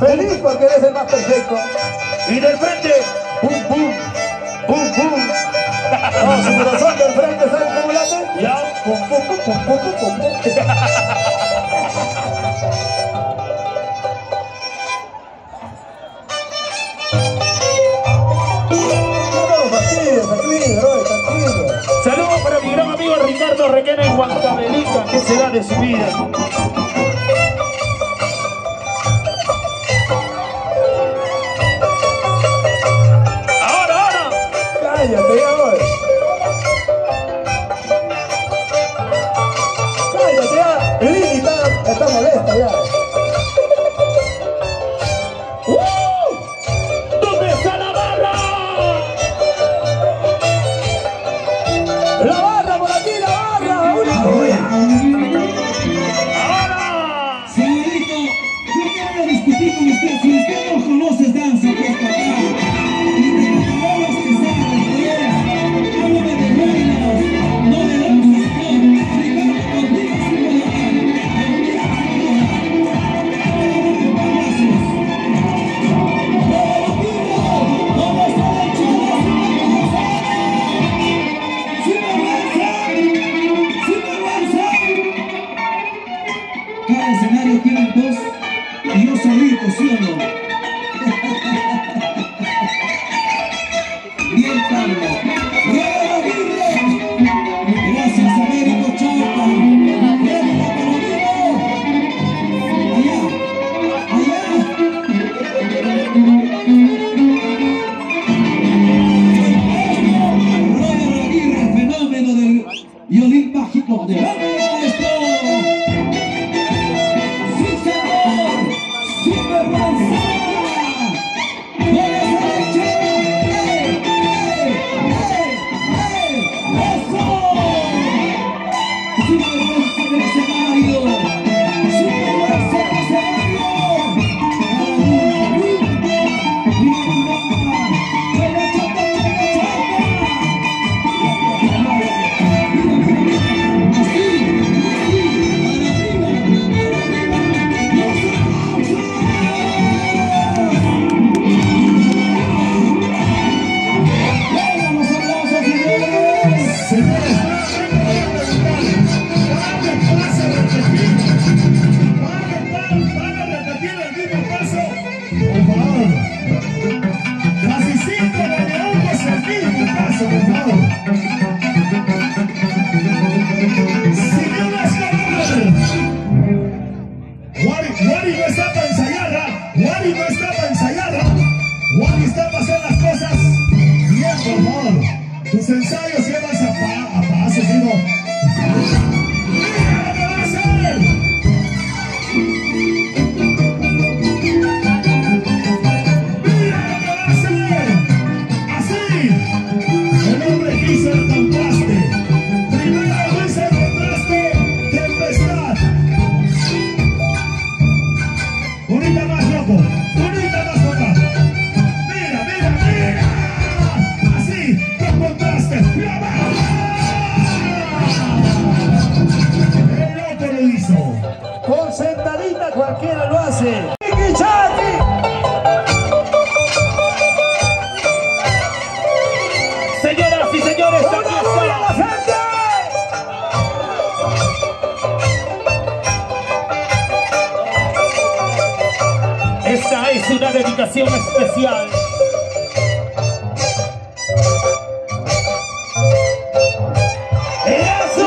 Feliz porque eres el más perfecto. Y del frente, pum, pum, pum, pum. No, su corazón del frente, ¿sabes cómo late? Ya. Pum, pum, pum, pum, pum, pum, pum. Tranquilo. Saludos para mi gran amigo Ricardo Requena en Huancavelica, que será de su vida. Ahora. Cállate ya, hoy. Cállate ya. Lili está molesta ya. ¿Dónde está la barra? La barra por aquí, la barra. Ahora. Señorito, yo quiero discutir con usted. Si usted no conoce danza, pues para acá. Y respetará los que saben, pues. Háblame de bailas, no de danzas, pues. Ricardo, contigo sí puedo hablar. Cada escenario tiene dos y yo solito, ¿sí o no? Bien, Carlos. ¡Bravo, Aguirre! Gracias, Américo Chauca. ¡Bravo, Paradino! Allá, allá. Roger Aguirre, el fenómeno del violín mágico de maestro. ¡Sí, señor! ¡Super Manzana! ¡Buenas noches! ¡Ey! ¡Eso! ¡Super Manzana del escenario! ¡Super Manzana del escenario! Wally no está para ensayarla, Wally no está para ensayarla, Wally está para hacer las cosas bien, por favor. Tus ensayos llevas a paso, digo. ¡Mira lo que va a hacer! ¡Mira lo que va a hacer! ¡Así! El hombre quiso el contraste. ocasión especial. ¡Eso!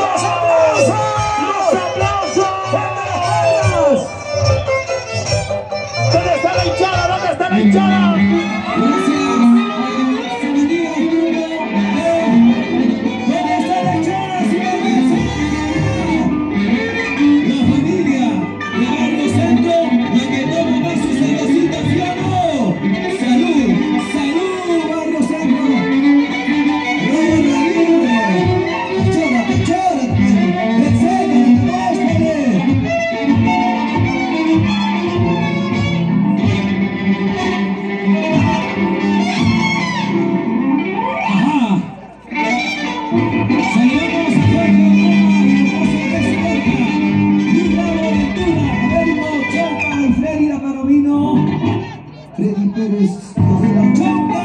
¡Los aplausos! ¿Dónde está la hinchada? ¿Dónde está la hinchada? Freddy Pérez desde la chamba.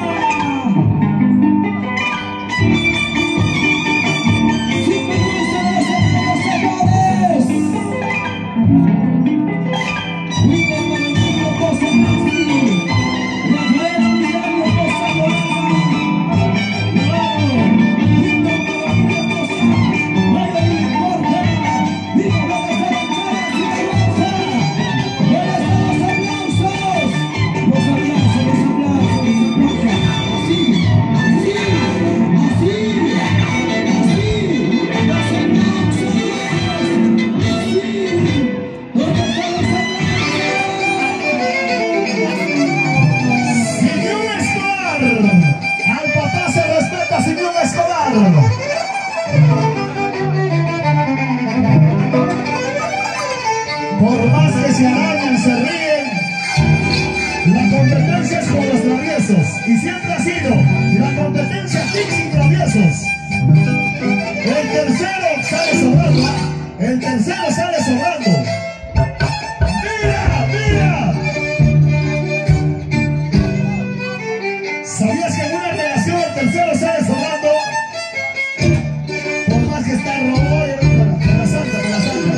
Sin vergüenza de los señores. Wilmer Valentino Cosa Nazi. Rafael Milagro Cosa Morada. Wilmer Valentino Cosa. Vaya y importa. Digo, ¿dónde está la hinchada? Sin vergüenza. ¿Dónde están los aplausos? Los aplausos, los aplausos, los aplausos. Así, así, así, así. Los aplausos. Así. ¿Dónde están los aplausos? Simeón Escobar. Al papá se respeta, Simeón Escobar. Por más que se arañan, se ríen, la competencia es con los traviesos. Y siempre ha sido la competencia Kicks y traviesos. El tercero sale sobrando. El tercero sale sobrando. ¡Mira! ¡Mira! ¿Sabías que en una relación el tercero sale sobrando? Por más que está robado, me la salta, me la salta.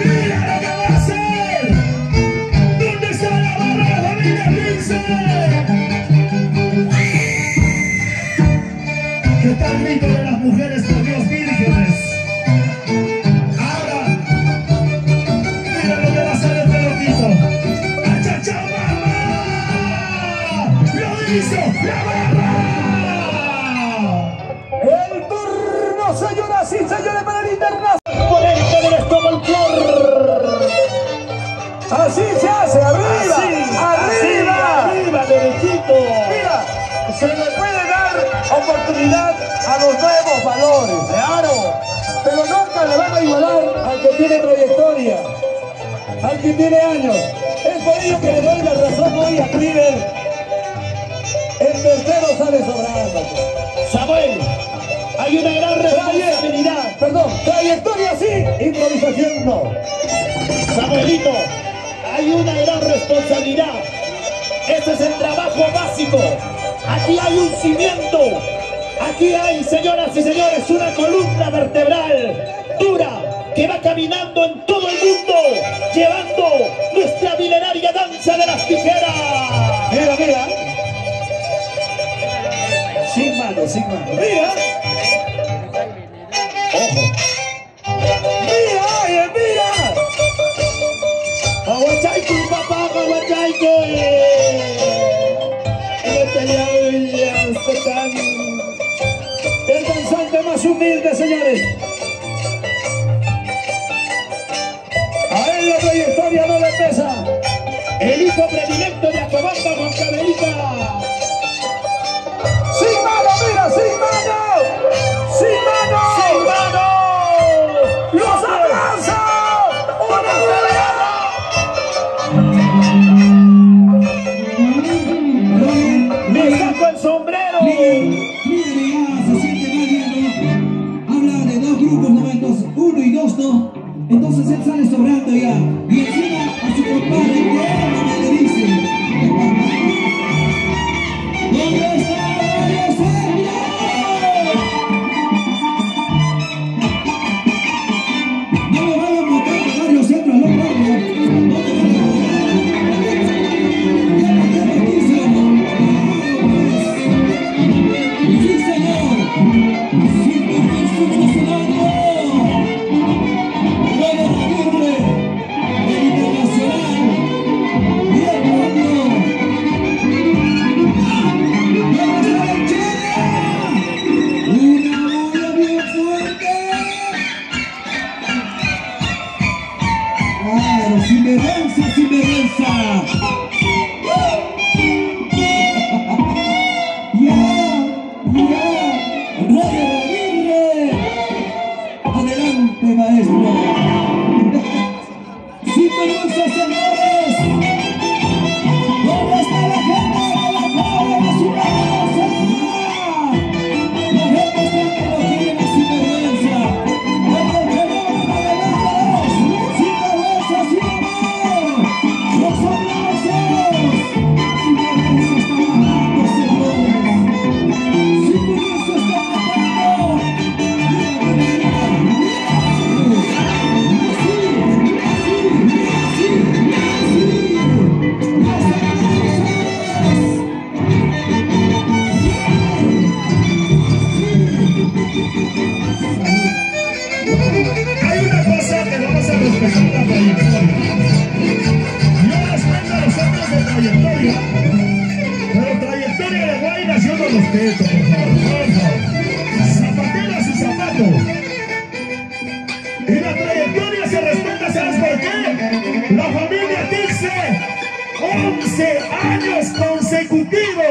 ¡Mira lo que va a hacer! ¿Dónde está la barra de la familia Prince? ¿Qué tal grito de las mujeres por Dios vírgenes? Ahora, mira lo que va a hacer el pelotito. ¡Achacha mamá! ¡Lo hizo la barra! El turno, señoras y señores, para el internacional. Ponente del estómago. Así se hace, arriba, Así, arriba. arriba, derechito. Mira, se le puede dar oportunidad a los nuevos valores, claro, pero nunca le van a igualar al que tiene trayectoria, al que tiene años. Es por ello que le doy la razón hoy a River. El tercero sale sobrando. Samuel, hay una gran responsabilidad. Perdón, trayectoria sí, improvisación no. Samuelito, hay una gran responsabilidad. Este es el trabajo básico. Aquí hay un cimiento. Aquí hay, señoras y señores, una columna vertebral dura que va caminando en todo el mundo, llevando nuestra milenaria danza de las tijeras. Mira, mira. Sin mano, sin mano. Mira. Ojo. Mira, oye, mira. Aguachaico, papá, aguachaico. El danzante más humilde, señores. A él la trayectoria no le pesa. El hijo predilecto de Acobamba, Juan Cabelita. ¡Sin mano, mira! ¡Sin mano! ¡Sin mano! ¡Sin mano! ¡Los aplausos! ¡Una ¡Me saco el sombrero! Líder ya se siente mal, habla de dos grupos, ¿no? Entonces, uno y dos, ¿no? Entonces él sale sobrando ya. Y encima a su compadre que ama, le dice: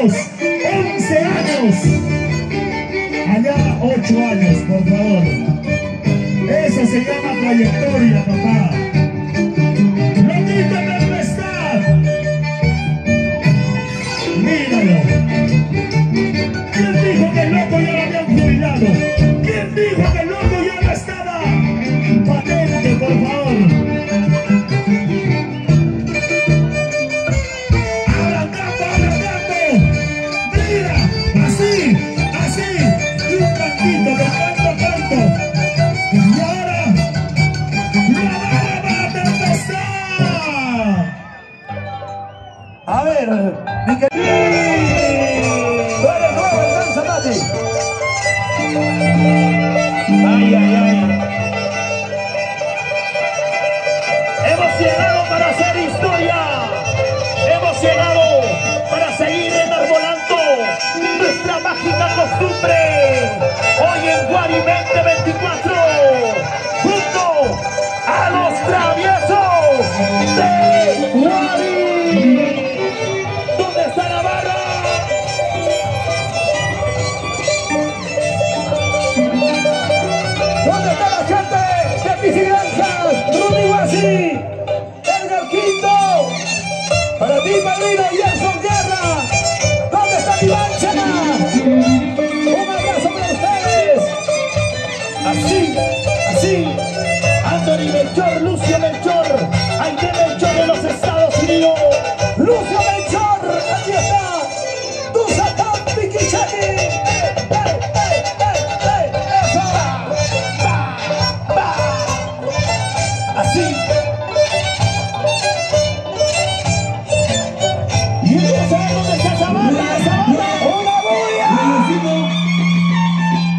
años, 11 años. Allá 8 años, por favor. Eso se llama trayectoria, papá. Loquito Tempestad. Míralo. ¿Quién dijo que el loco ya lo habían jubilado? ¿Quién dijo que el loco ya no estaba patente, por favor? Arrancando, arrancando. Mira, así, así. Y un cantito de canto a canto. Y ahora, la barba Tempestad. A ver, mi querido. Ay, ay, ay. Hemos llegado para hacer historia. Hemos llegado para seguir enarbolando nuestra mágica costumbre. Hoy en Guari 2024, junto a los traviesos de Guari. ¿Dónde está la barra? ¿Dónde está la gente de Pisigranzas? Rudy Guasi, Edgar Quinto, para ti, padrino Gerson Guerra. ¿Dónde está mi manchana? Un abrazo para ustedes. Así, así. Anthony Melchor, Lucio Melchor, Aide Melchor de los Estados Unidos. Lucio Melchor, aquí está. Dusatán Piquichani. Eso. Así. Y vamos a ver dónde está esa barra, ¡una bulla!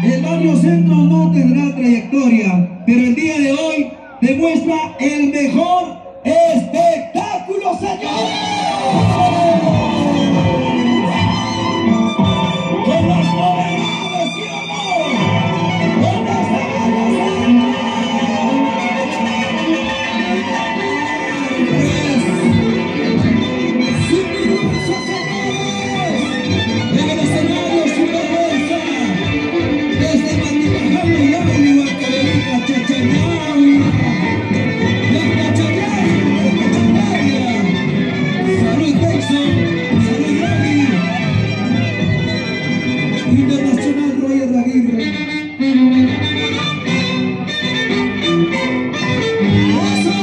El barrio centro no tendrá trayectoria, pero el día de hoy demuestra el mejor espectáculo, señores. Con los novedades, ¿sí o no? ¿Dónde en el escenario su vergüenza, desde Matipajano y Ávila, Cabelita, Chachanaui, la Cachanaria, Salud Texas, Salud Rally, Internacional Roger Aguirre. ¡Eso!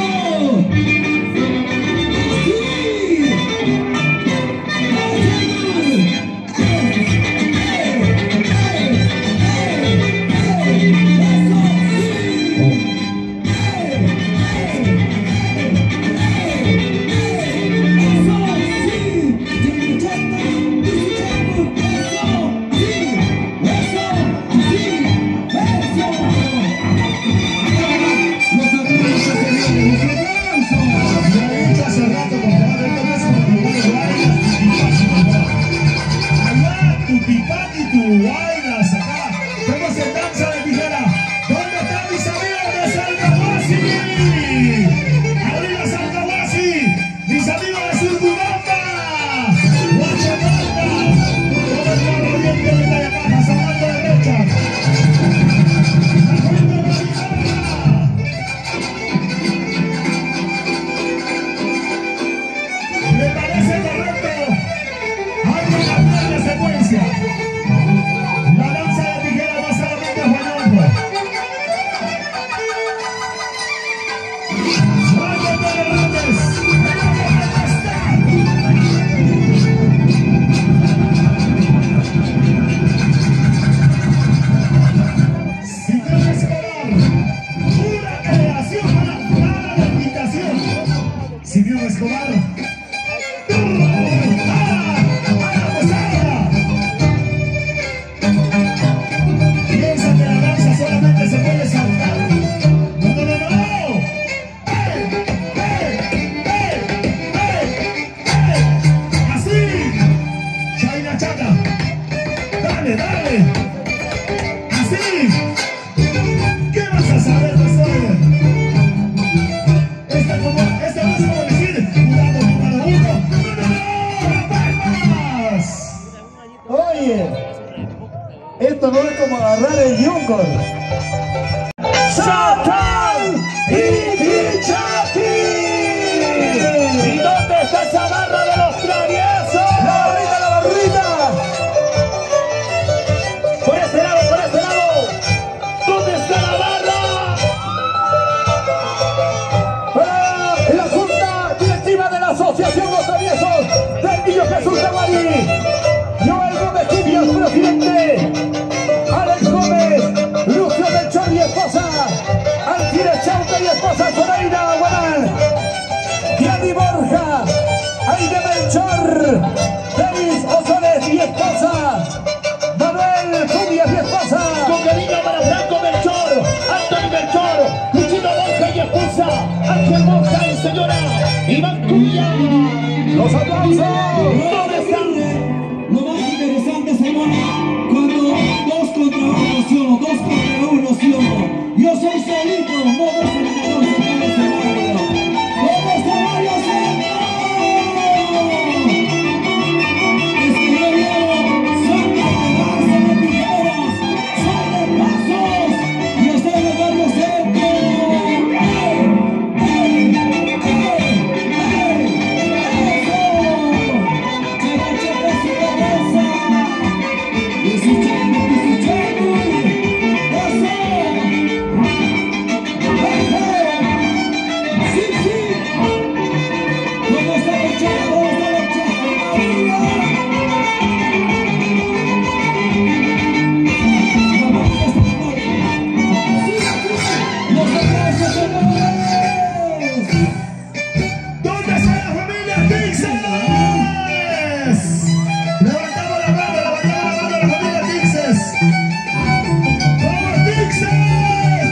gusta, no es como agarrar el yunco. ¡Satán y Tichaki! ¿Y dónde está esa barra de los traviesos? ¡La barrita, la barrita! Por este lado, por este lado. ¿Dónde está la barra? Para la Junta Directiva de la Asociación Los Traviesos del Niño Jesús Tahuari. Joel Gómez Cubias, presidente. Alex Gómez, Lucio Melchor y esposa. Alquiles Chauca y esposa Zoraida Guanal. Diani Borja, Aide Melchor. Denis Osores y esposa. Manuel Cubias y esposa. Con cariño para Franco Melchor, Antonio Melchor, Luchino Borja y esposa, Ángel Borja y señora Iván Cuya. Los aplausos. ¿Dónde están? Lo más interesante será cuando 2 contra 1, ¿sí o no? 2 contra 1, ¿sí o no? Yo soy solito, no dos entrenadores en el escenario. ¿Dónde está Mario Santos? Es que yo llevo saca de marzo de tijeras, sale pasos, y estoy de Mario Santos. ¿Dónde está la familia Tixes? Levantamos la mano, la familia Tixes. ¡Vamos, Tixes!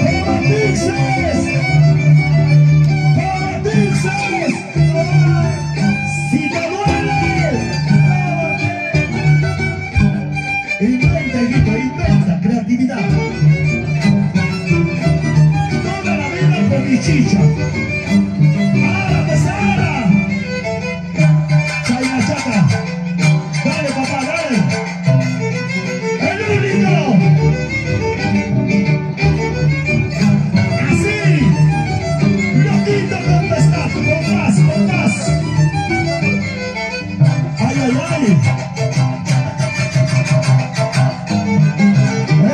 ¡Vamos, Tixes! ¡Vamos, Tixes! ¡Si te duele! Inventa, hijito, inventa, creatividad. Toda la vida con mi chicha. ¡Ara, pues ara! Chaya, chata. Dale, papá, dale. ¡El único! Así. Loquito, ¿dónde estás? Con más, con más. ¡Ay, ay, ay!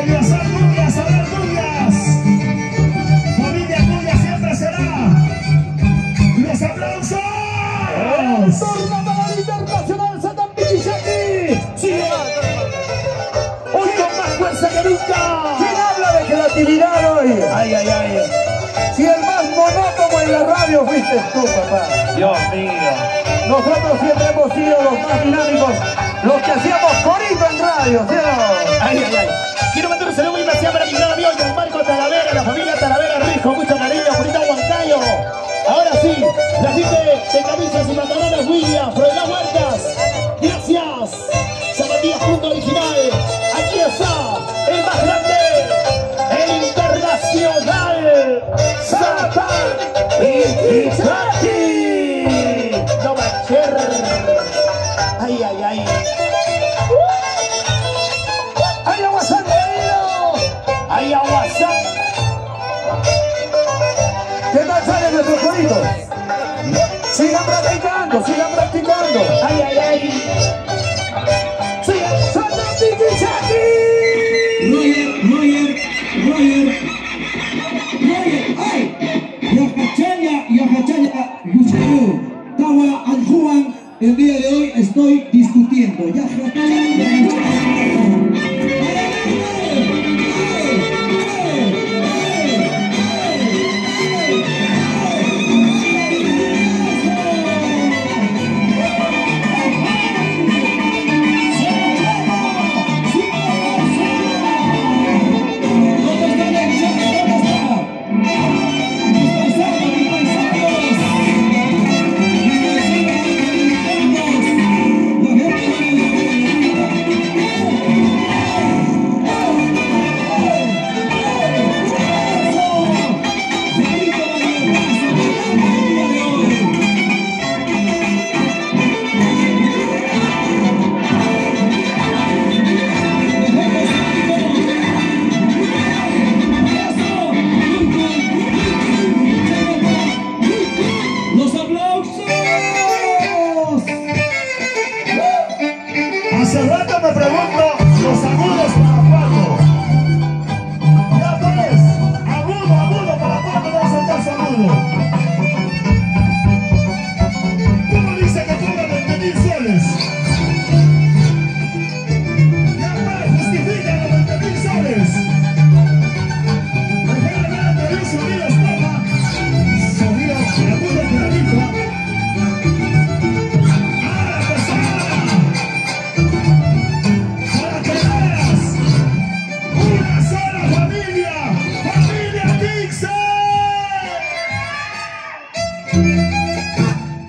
Eliazar Douglas, Abel Douglas. Familia tuya siempre será. ¡Los aplausos! Tornado internacional Satán Pichichaki. Sí, hoy con más fuerza que nunca. ¿Quién habla de creatividad hoy? Ay, ay, ay. Si el más monótono en la radio fuiste tú, papá. Dios mío. Nosotros siempre hemos sido los más dinámicos, los que hacíamos corito en radio, ¿sí o no? Ay, ay, ay. Quiero mandar un saludo muy especial para mi gran amigo Marco Talavera, la familia Talavera Rijo, mucho cariño, Juanita Huancayo. Ahora sí, la gente de camisas y pantalones William, Froilán Huertas. Gracias. Zapatillas Punto Original. Aquí está el más grande, el internacional Satán y Tichaki. No mancher. Ay, ay, ay. ¡Ay, aguasán, querido! Ay, aguasán. ¿Qué tal salen nuestros coritos? Sigan practicando, sigan practicando. Ay, ay, ay. ¡Sigan! ¡Satán Pichichaki! Roger, ay, Yajachaya, Lucharu, Tawa, Aljuan, el día de hoy estoy discutiendo. Yajachaya,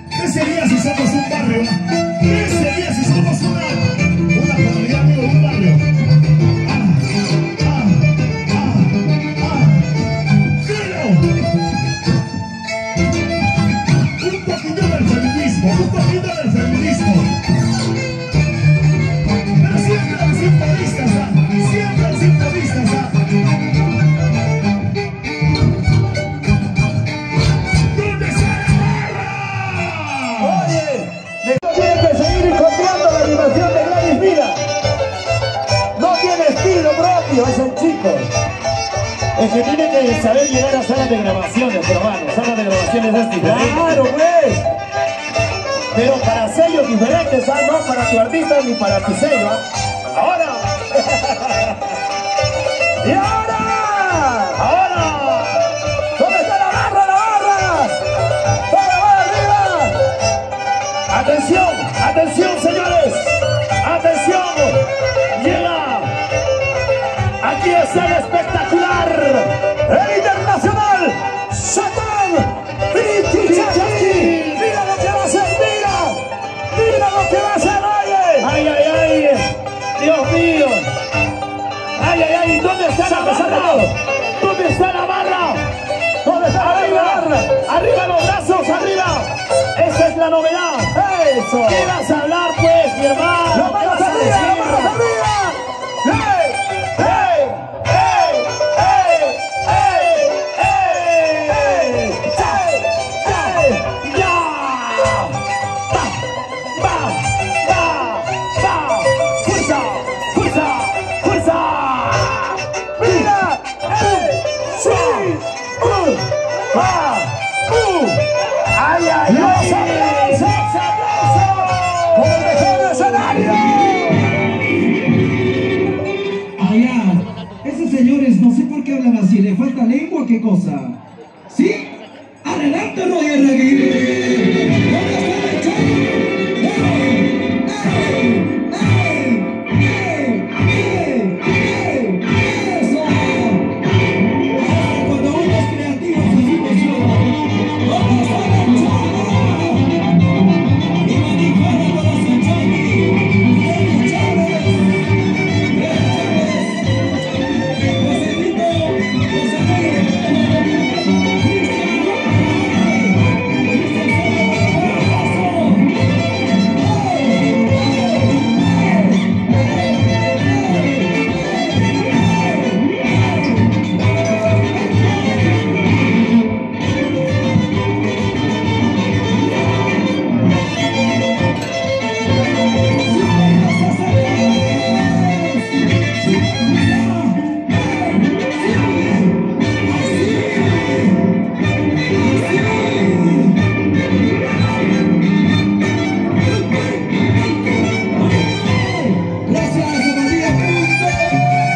¿Qué sería si somos un barrio? ¿Qué sería si somos una comunidad, amigo, de un barrio? Un poquito del feminismo, un poquito del feminismo. Pero siempre los simbolistas, siempre los simbolistas. ¿Dónde está la barra? Oye, tiene que seguir encontrando la animación de Gladys Mira. No tiene estilo propio, es el chico. Es que tiene que saber llegar a salas de grabaciones, hermano. Salas de grabaciones es diferente. Claro, pues. Pero para sellos diferentes, no para tu artista ni para tu sello. Ahora. ¡Y ahora! Ahora. ¿Dónde está la barra, la barra? ¡Toda la barra arriba! Atención, atención, señores. Atención. Llega. Aquí está el espectacular. ¡El internacional! ¡Satán! ¡Pichichaki! ¡Mira lo que va a hacer! ¡Mira! ¡Mira lo que va a hacer! ¡Oye! Ay, ay, ay. Dios mío. Ay, ay, ay. ¿Dónde está la barra? ¿Dónde está la barra? ¿Dónde está la Arriba, barra? arriba los brazos, arriba. Esa es la novedad. ¡Eso! ¿Qué vas a hablar, pues, mi hermano? ¡Las ¿Qué manos vas a arriba! ¡Las decir? manos arriba! ¡Hey! ¡Ey! ¡Ey! ¡Ey! ¡Ey! ¡Ey! ¡Ey! ¡Ya! ¡Va! ¡Va! ¡Va! ¡Va! ¡Fuerza! ¡Fuerza! ¡Fuerza! ¡Mira! ¡Ey! ¡Sí! ¡Va! ¡Ay, ay, ¡Los ay! aplausos! ¡Con el mejor escenario! Allá, esos señores no sé por qué hablan así, ¿le falta lengua? ¿Qué cosa? ¿Sí? ¡Adelante, Roger Aguirre! ¿Dónde está el show? ¡Ey! ¡Ey! ¡Ey! ¡Ey! ¡Ey! ¡Eso! Ahora, cuando uno es creativo se emociona. ¿Dónde está el show? Y manipuela con los Sanchani. ¡Freddy Chávez!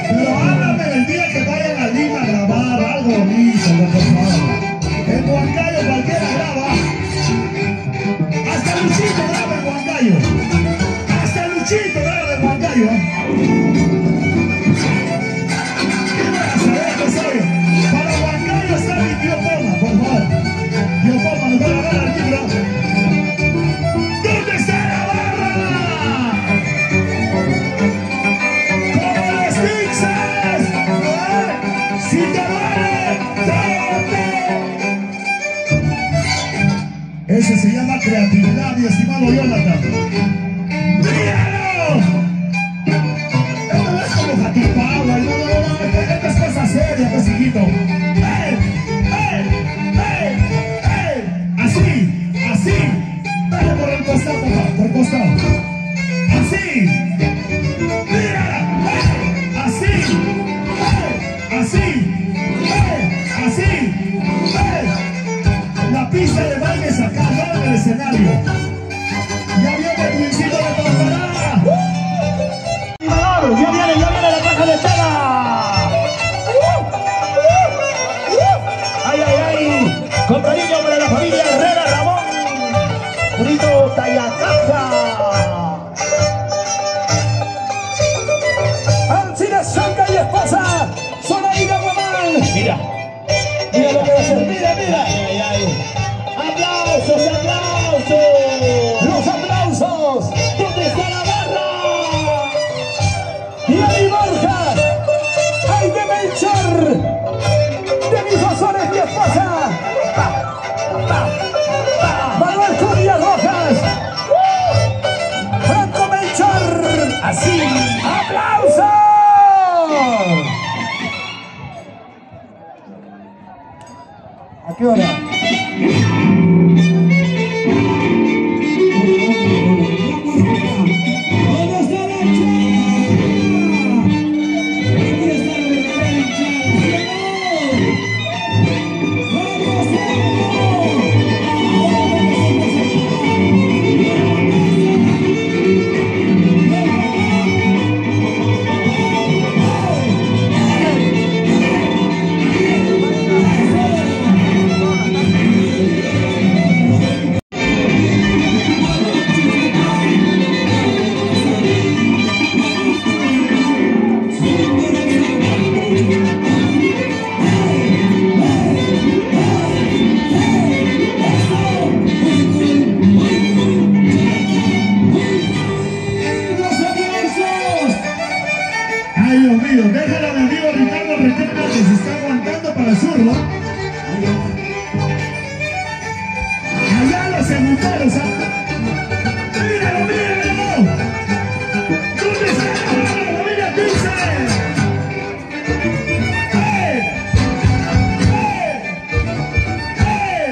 Pero háblame del día que vayan a Lima a grabar algo bonito, por favor. En Huancayo cualquiera graba. Hasta Luchito graba en Huancayo. Hasta Luchito graba en Huancayo. ¿Qué vas a saber que soy? Para Huancayo está mi tío Poma, por favor. Tío Poma, nos va a grabar al libro. ¿Dónde está la barra? ¡Como los Pixas! ¡Si te duele, tómate! Ese se llama creatividad, mi estimado Jonathan. ¡Míralo! Esto no es como Jatipagua, no, esto es cosa seria, pues, hijito. ¡Ey! ¡Ey! ¡Ey! ¡Ey! Así, así. Dale por el costado, papá, por el costado. Así. ¡Mira! ¡Ey! Así. ¡Ey! Así. ¡Ey! Así. ¡Ey! La pista de baile es acá, no en el escenario. Ya viene Luisito de Tostará. ¡Ya viene la caja de tela! ¡Ay, ay, ay! Con cariño para la familia Herrera Ramón. Bonito Tayacaja. Alcides Zanca y esposa, Zoraida Guamán. Mira. Mira lo que va a hacer, mira, mira. Ay, ay, ay. ¡Aplausos! Brasil. ¡Aplausos! ¿A qué hora? ¿Dónde está la hinchada? Aquí está la verdadera hinchada. ¡Vamos, Ay, Dios mío, déjala a mi amigo Ricardo Requena que se está aguantando para el zurdo. Allá los segunderos, ¿ah? ¡Míralo, míralo! ¿Dónde está la familia Pizza? ¡Eh! ¡Eh! ¡Eh!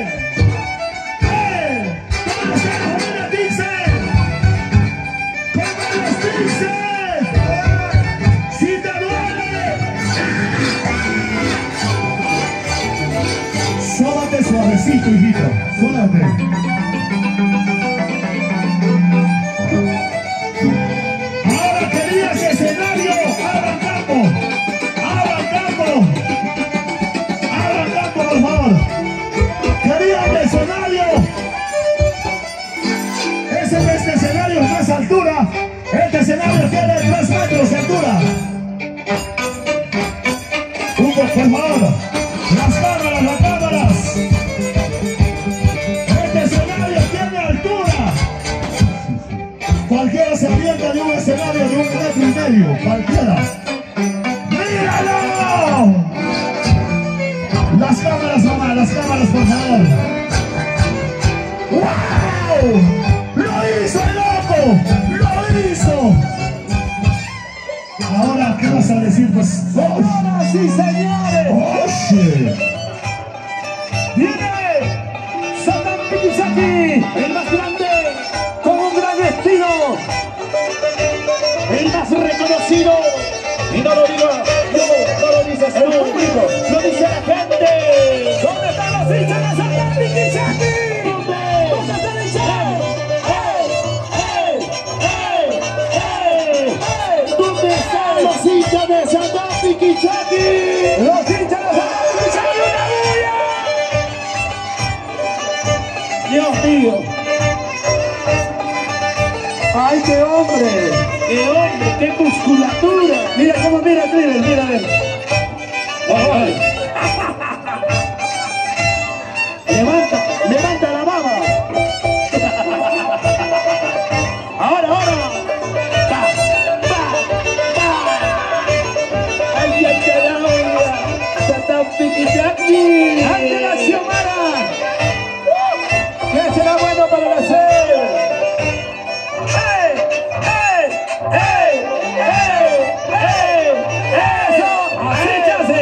¡Eh! ¿Dónde está la familia Pizza? ¡Pongan los Pizza! ¡Si te duele! Sóbate suavecito, hijito. Sóbate. Ahora querías escenario. Abran campo. Abran campo. Abran campo, por favor. Querían escenario. Ese escenario es más altura. Este escenario tiene 3 metros de altura. Hugo, por favor. Las cámaras. Este escenario tiene altura. Cualquiera se avienta de un escenario de 1,5 metros. Cualquiera. ¡Míralo! Las cámaras, mamá. Las cámaras, por favor. ¡Wow! ¡Lo hizo el loco! ¡Lo hizo! Ahora, ¿qué vas a decir? Pues, ¡Señoras y señores! ¡Oye! Viene Satán Pikisaki, el más grande, con un gran estilo, el más reconocido. Y no lo digo yo, no lo dices tú, lo dice la gente. ¿Dónde están los hinchas de Satán Pikisaki? ¿Dónde están los hinchas? ¿Dónde están los hinchas de Satán Pikisaki? Los hinchas de Satán Pikisaki, una bulla. Dios mío. ¡Ay, qué hombre! ¡Qué hombre! ¡Qué musculatura! Mira cómo mira, mira. Ay. Levanta la baba. Ahora. Pa. Ay, ya te la olla. Satán Pikisaki. ¡Ante la Xiomara! ¿Qué será bueno para la sed? ¡Eso! ¡Así se hace!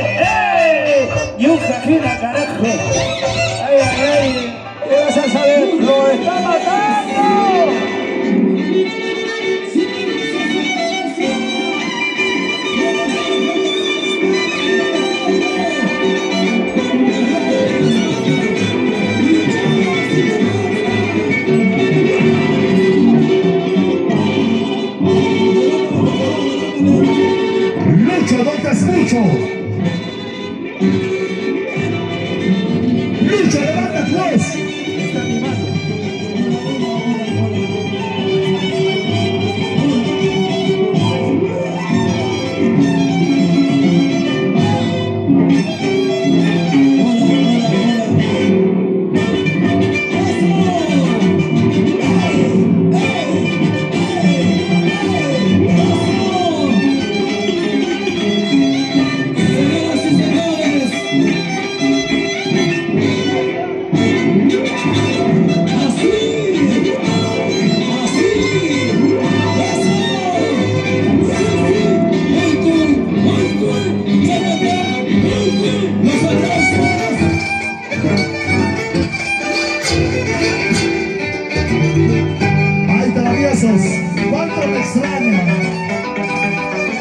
abrazos. ¿Cuánto me extraña?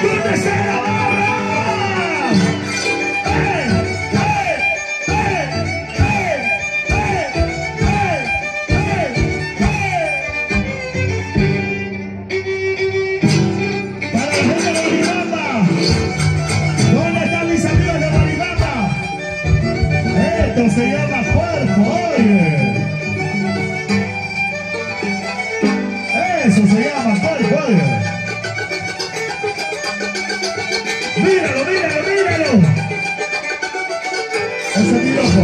¿Dónde está la barra? Se llama cuerpo, oye. Eso se llama cuerpo, oye. Míralo, míralo, míralo. Ese pirojo.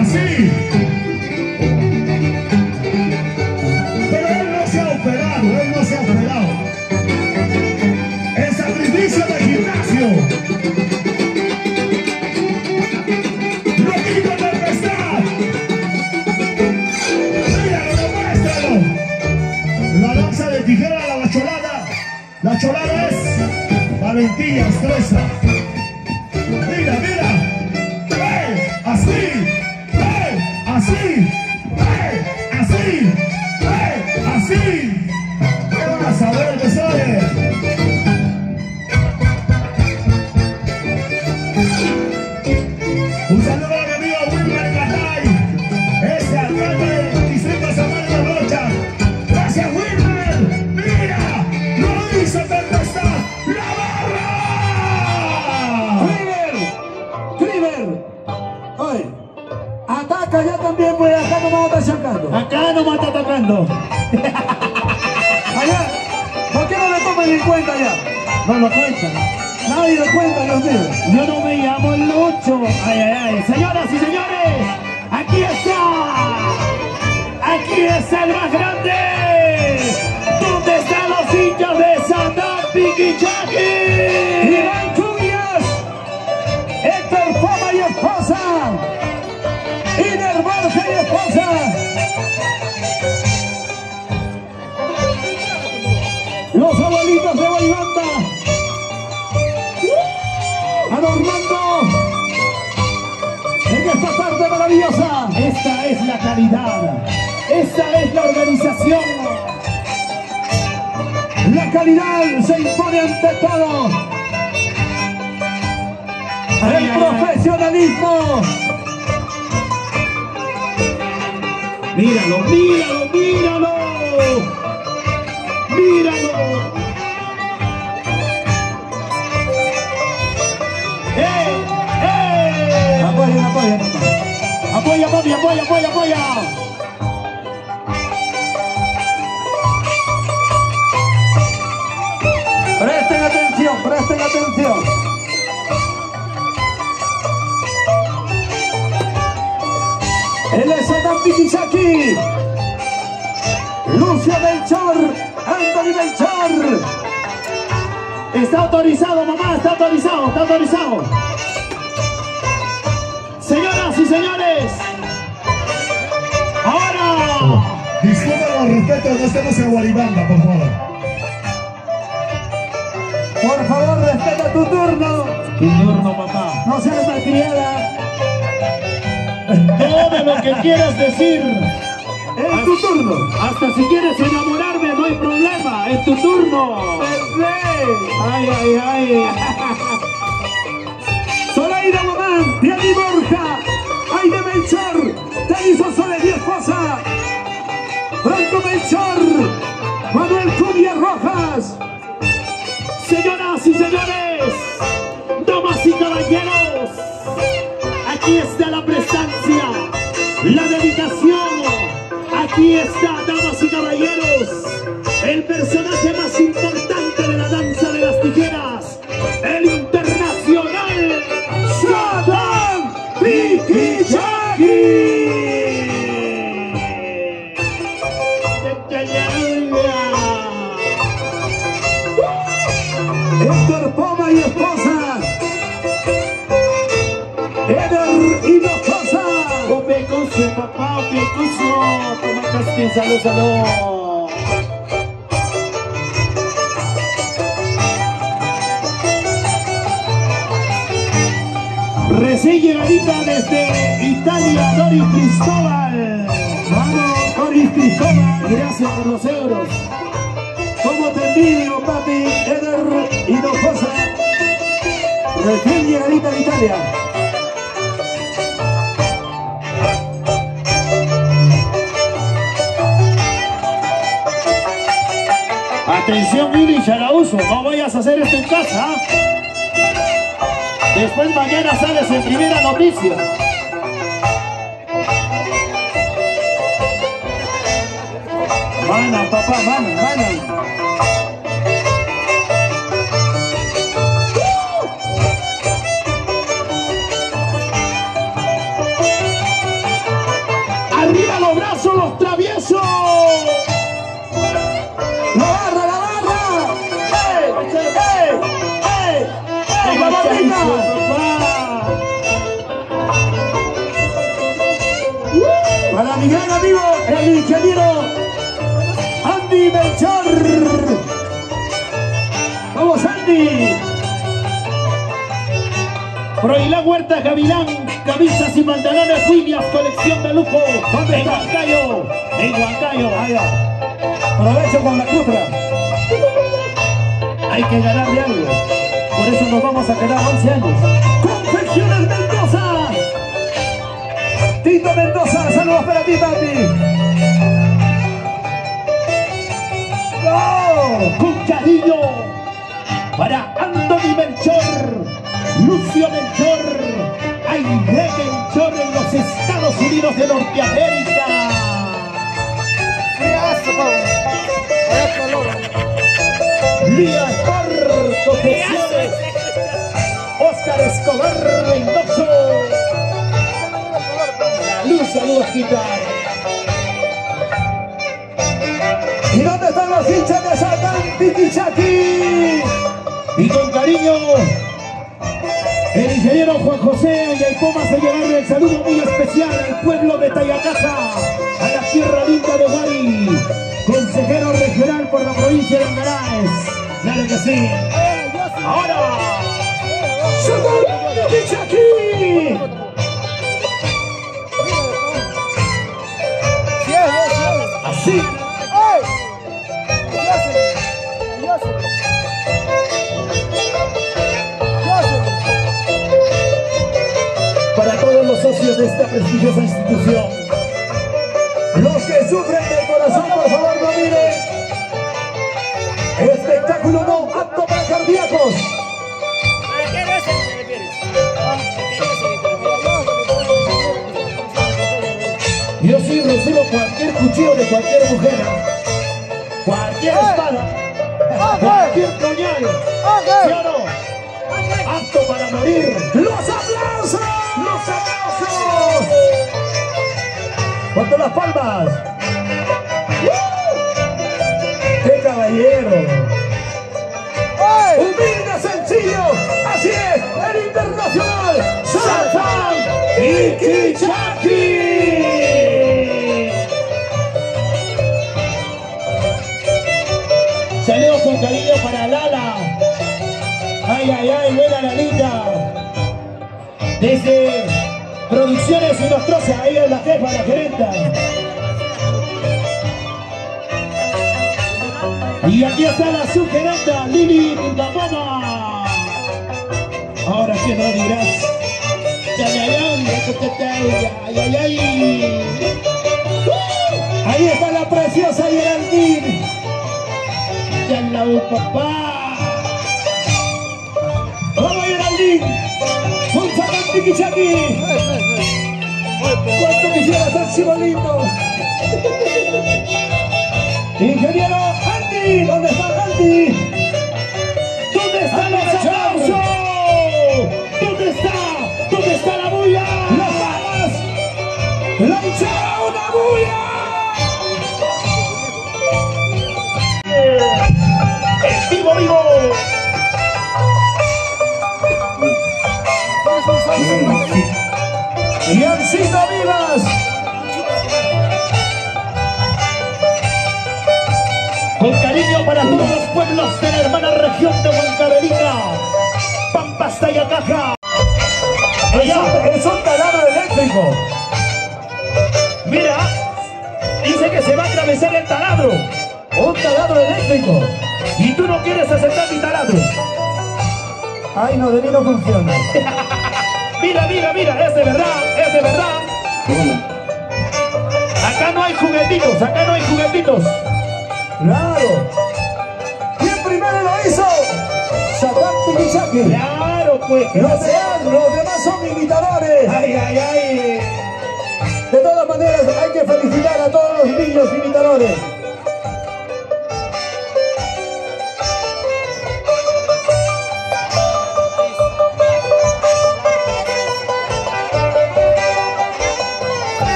Así. Pero él no se ha operado, él no se ha operado. El sacrificio del gimnasio. Tijera a la cholada. La cholada es valentía, estresa. Mira, mira. ¡Hey! Así. ¡Hey! Así. ¡Hey! Así. ¡Hey! Así. Vamos a ver qué sale. Un saludo a mi amigo Wilmer Catay. Ese alcalde del distrito de San Juan de la Rocha. Gracias, Wilmer. ¡Se tempestad! ¡La barra! ¡Criver! Oye, ataca ya también, pues acá no vamos a estar sacando. Acá no me está atacando. Allá, ¿por qué no le toman en cuenta allá? No lo cuentan. Nadie lo cuenta, Dios mío. Yo no me llamo Lucho. Ay, ay, ay. Señoras y señores, aquí está. Aquí está el más grande. ¿Dónde están los hinchas de Santa Piquichaqui? Iván Cubillas, Héctor Poma y esposa, Iner Borja y esposa. Los abuelitos de Guaybanda. A Normando. En esta tarde maravillosa. Esta es la calidad. Esta es la organización. La calidad se impone ante todo. El profesionalismo. Míralo, míralo, míralo. Míralo. ¡Eh! ¡Eh! Apoya, apoya, papá. Apoya, papi, apoya, apoya, apoya. Presten atención, presten atención. Él es Adam Piquichaqui. Lucio Melchor, Anthony Melchor. Está autorizado, mamá, está autorizado, está autorizado. Señoras y señores, ahora. Disculpen los respetos, no estemos en Guaribanda, por favor. Por favor, respeta tu turno. Tu turno, papá. No seas malcriada. Todo lo que quieras decir. En tu turno. Hasta si quieres enamorarme, no hay problema. En tu turno. Ay, ay, ay. Zoraida Guamán, Diana Borja, Aide Melchor, Denison Soles y esposa, Franco Melchor, Manuel Cubia Rojas. Señoras y señores, damas y caballeros, aquí está la prestancia, la dedicación. Aquí está, damas y caballeros, el personaje más importante de la danza de las tijeras, el internacional Adam Piquichaqui. Héctor Poma y esposa, Eder Hinojosa. Ope con su papá, ope con su toma casquín, salud, salud. Recién llegadita desde Italia, Doris Cristóbal. Vamos, Doris Cristóbal. Gracias por los euros. Como te envidio, papi, Eder Hinojosa, recién llegadita de Italia. Atención, Willy Charauso, no vayas a hacer esto en casa. Después mañana sales en primera noticia. Mana, papá, mana. Arriba los brazos, los traviesos. La barra. ¡Ey! ¡La barrita! Para mi gran amigo, el ingeniero Andy Melchor. ¡Vamos, Andy! Froilán Huerta Gavilán, camisas y pantalones Williams, colección de lujo. En Huancayo. Aprovecho con la cutra. Hay que ganar de algo. Por eso nos vamos a quedar 11 años. Confecciones Mendoza. Tito Mendoza, saludos para ti, papi. ¡Oh! Con cariño para Anthony Melchor, Lucio Melchor, Aide Melchor en los Estados Unidos de Norteamérica. Lía Sport, Confecciones, Oscar Escobar Reynoso. Saludos, Quita. ¿Y dónde están los hinchas de Satán, Piquichaqui? Y con cariño, el ingeniero Juan José y el Poma se llevaron el saludo muy especial al pueblo de Tayacaja, a la tierra linda de Guari, consejero regional por la provincia de Angaraes. Claro que sí. Ahora, Satán, Piquichaqui. Así. Para todos los socios de esta prestigiosa institución, los que sufren del corazón, por favor, no miren. Espectáculo no apto para cardíacos. ¿A qué raza te refieres? Yo sí recibo cualquier cuchillo de cualquier mujer, cualquier espada, cualquier puñal, ¿sí o no? Apto para morir. ¡Los aplausos! ¡Los aplausos! ¡Cuánto las palmas! ¡Qué caballero! ¡Humilde, sencillo! ¡Así es! ¡El internacional! ¡Satán Piquichaqui! Saludos con cariño para Lala. Ay, buena Lalita. Desde Producciones y Nostrosa, ella es la jefa, la gerenta. Y aquí está la subgerenta, Lili Pindamoma. Ahora que no dirás. Ahí está la preciosa Geraldine. Papá. Vamos, Geraldine. Un Satán Piquichaqui. ¿Cuánto quisiera ser chivo lindo? Ingeniero Andy, ¿dónde está Andy? ¿Dónde están los aplausos? ¿Dónde está la bulla? Las palmas. La hinchada, una bulla. ¡Vivo! ¡Yancito Vivas! Con cariño para todos los pueblos de la hermana región de Huancavelica, Pampas, Tayacaja. Es un taladro eléctrico. Mira, dice que se va a atravesar. un taladro eléctrico. Y tú no quieres aceptar mi taladro. Ay, no, de mí no funciona. Mira, mira, mira, es de verdad, es de verdad. Acá no hay juguetitos, acá no hay juguetitos. Claro. ¿Quién primero lo hizo? Satán Tiquichaki. Claro, pues. Los demás son imitadores. Ay, ay, ay. De todas maneras, hay que felicitar a todos los niños imitadores.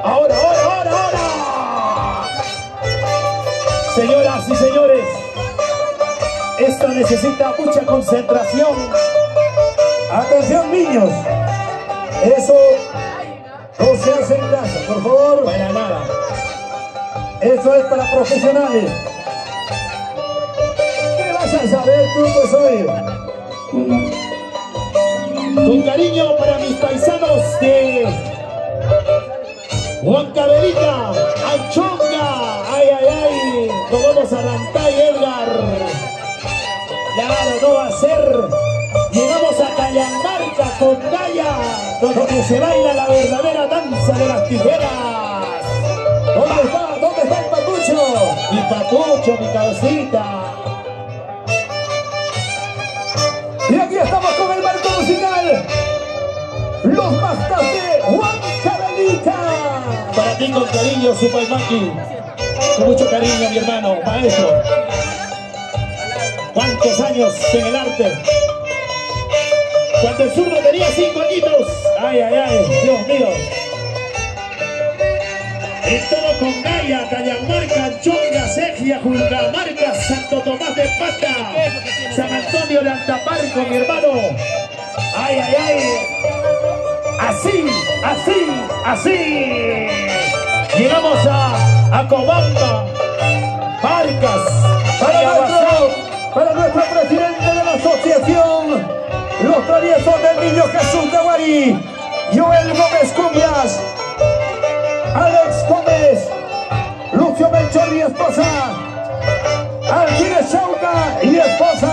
Ahora, ahora, ahora, ahora. Señoras y señores, esto necesita mucha concentración. Atención, niños. Eso no se hace en casa, por favor. Para nada. Eso es para profesionales. ¿Qué vas a saber tú, pues hoy? Con cariño para mis paisanos de Huancavelica, Anchonga. Ay, ay, ay. Nos vamos a Rantay, Edgar. Claro, no va a ser. Llegamos a Callamarca con Gaya, donde se baila la verdadera danza de las tijeras. ¿Dónde está el papucho? Mi papucho, mi cabecita. Y aquí estamos con el marco musical. Los Mastas de Huancavelica. Para ti con cariño, Supaimaki. Con mucho cariño, mi hermano, maestro. ¿Cuántos años en el arte? Cuando el zurdo tenía 5 añitos. Ay, ay, ay, Dios mío. Y todo con Gaya, Callamarca, Anchonga, Cegia, Julgamarca, Santo Tomás de Pata, San Antonio de Antaparco, mi hermano. Ay, ay, ay. Así, así, así. Llegamos a Cobamba, Barcas, Para nuestro presidente de la asociación, los traviesos del niño Jesús de Guarí, Joel Gómez Cumbias, Alex Gómez, Lucio Melchor y esposa, Alquines Chauca y esposa,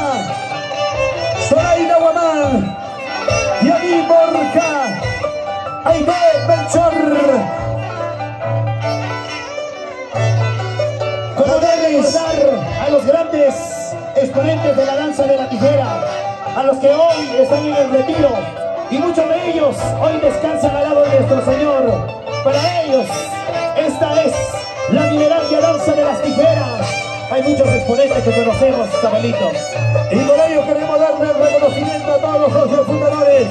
Zoraida Guamán, Yaní Borja, Aide Melchor. Como de recordar a los grandes exponentes de la danza de la tijera, a los que hoy están en el retiro, y muchos de ellos hoy descansan al lado de nuestro Señor. Para ellos, esta es la mineraria danza de las tijeras. Hay muchos exponentes que conocemos, Samuelito. Y por ello queremos darle el reconocimiento a todos los socios fundadores.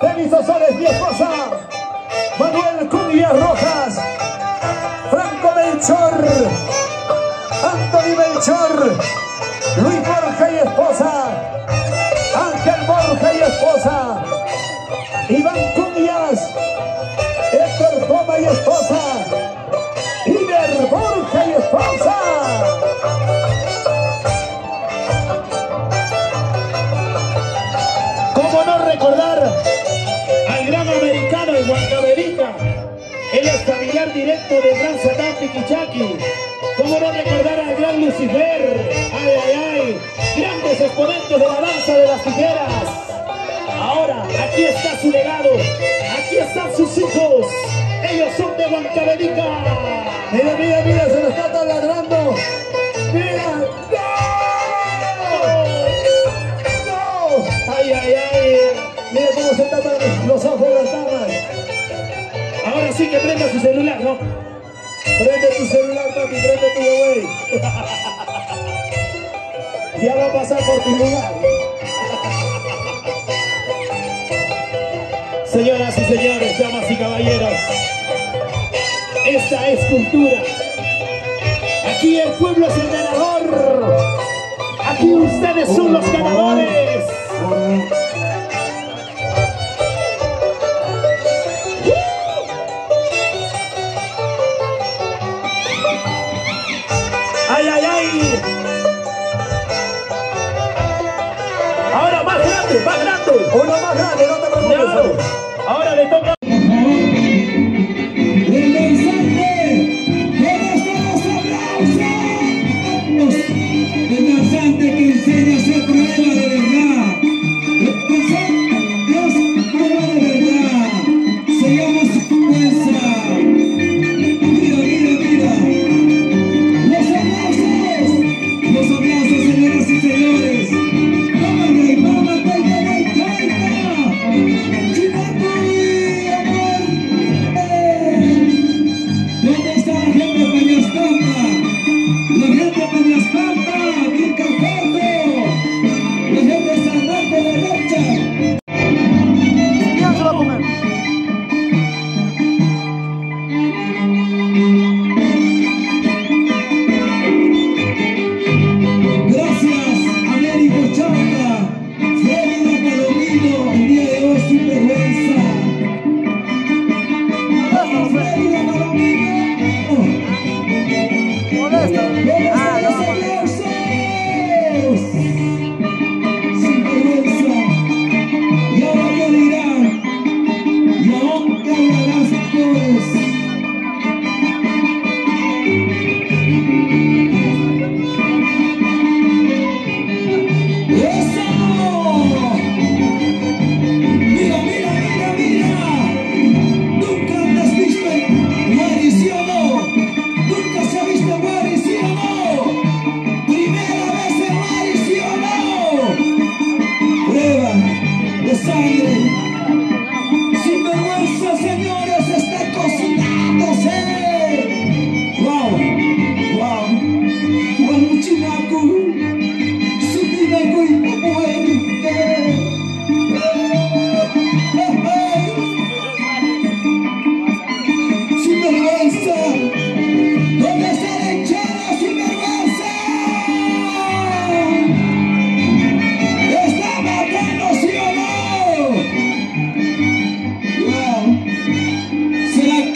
Denis Osores, mi esposa, Manuel Cumbias Rojas, Franco Melchor, Anthony Melchor, Luis Borja y esposa, Ángel Borja y esposa, Iván Cumbias, Héctor Poma y esposa, Iber Borja y esposa. ¿Cómo no recordar al gran americano en Huancavelica? Él es familiar directo del gran Satán Tiquichaki. ¿Cómo no recordar al gran Lucifer? ¡Ay, ay, ay! Grandes exponentes de la danza de las tijeras. Ahora, aquí está su legado. Aquí están sus hijos. Ellos son de Huancavelica. Mira, mira, mira, se lo está taladrando. Mira, ¡no! ¡No! ¡Ay, ay, ay! Mira cómo se tapan los ojos de las damas. Ahora sí que prenda su celular, ¿no? Prende tu celular, papi, prende tu güey. Ya va a pasar por tu lugar. Señoras y señores, damas y caballeros, esta es cultura. Aquí el pueblo es el ganador. Aquí ustedes son los ganadores. ¡Ay, ay, ay! Ahora más grande, más grande. Uno más grande, no te preocupes. Claro. Ahora le toca. El mensaje de nuestros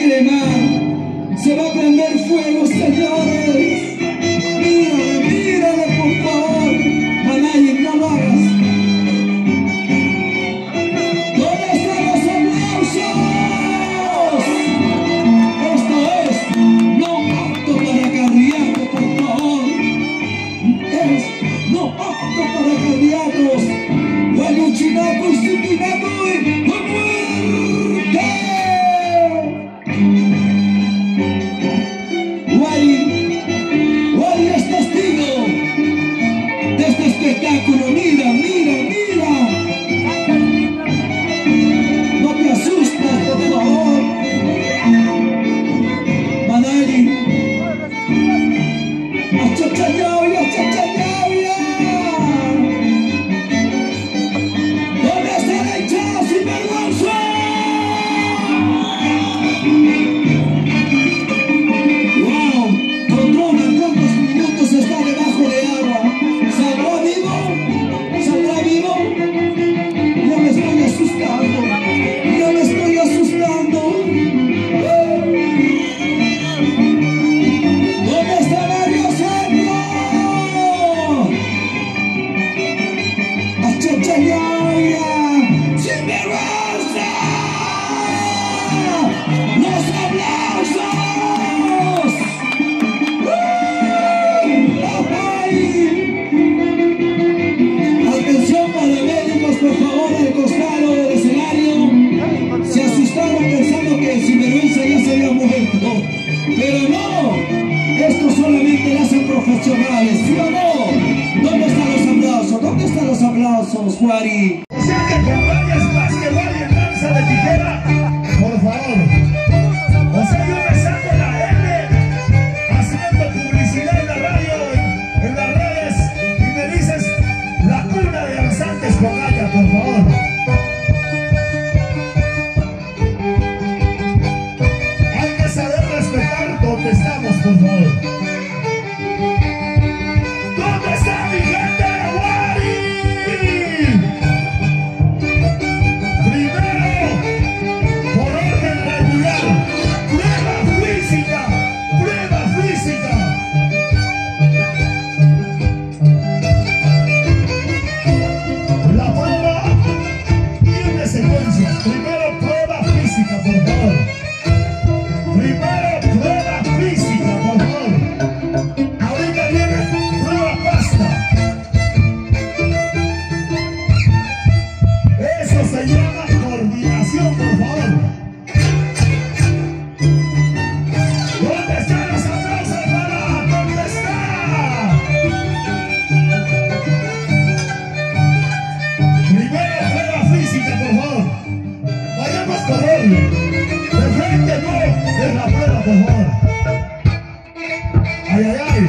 mire, man. Se va a prender fuego, señores. Mírale, mírale, por favor. Manay, no lo hagas. ¿Dónde están los aplausos? Esto es no apto para cardíaco, por favor. Es no apto para cardíacos. Guayuchinaco y Sipinaco y muerte. Wally es testigo de este espectáculo. Mira, mira, mira. No te asustes, por favor. Manali. Achachayauya, achachayauya. ¿Dónde está la hinchada sin vergüenza? Wow, controlan cuántos minutos está debajo de agua. ¿Saldrá vivo? ¿Saldrá vivo? Ya me estoy asustando. Ya me estoy asustando. ¿Dónde está Mario Centro? ¡Achachayauya! ¡Sin vergüenza! ¡Los aplausos! Atención paramédicos, por favor, al costado del escenario. Se asustaron pensando que el sinvergüenza ya se había muerto. Pero no, esto solamente lo hacen profesionales, ¿sí o no? ¿Dónde están los aplausos? ¿Dónde están los aplausos, Juari? O sea que con varias más que Wally en danza de tijera, por favor. O sea, yo me saco la L haciendo publicidad en la radio, en las redes, y me dices la cuna de danzantes con Gaya, por favor. Hay que saber respetar donde estamos, por favor. ¿Dónde está mi gente de Wally? Primero, por orden regular, prueba física, prueba física. La prueba tiene secuencias. Primero, prueba física, por favor. Primero, prueba física, por favor. Ahorita viene prueba pasta. Eso se llama coordinación, por favor. ¿Dónde están los aplausos para? ¿Dónde está? Primero prueba física, por favor. Vayamos por orden. De frente no, es la prueba, por favor. Ay, ay, ay.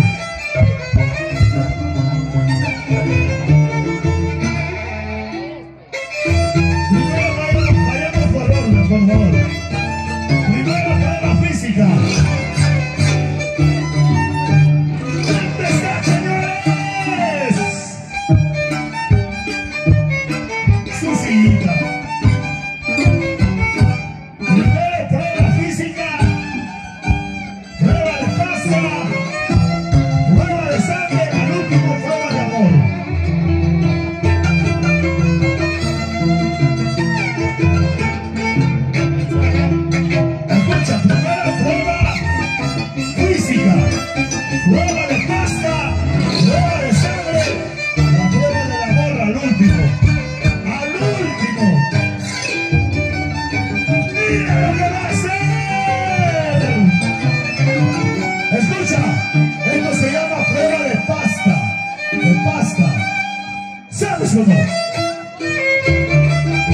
Primero vayamos por orden, por favor. Primero prueba física. ¿Dónde está, señores? Su sillita. Primero prueba física. Prueba de pasta. Prueba de sangre. Al último, prueba de amor. Escucha, primero prueba física, prueba de pasta, prueba de sangre, la prueba del amor al último. Al último. ¡Mira lo que va a hacer! Escucha, esto se llama prueba de pasta. De pasta. ¿Sabes o no?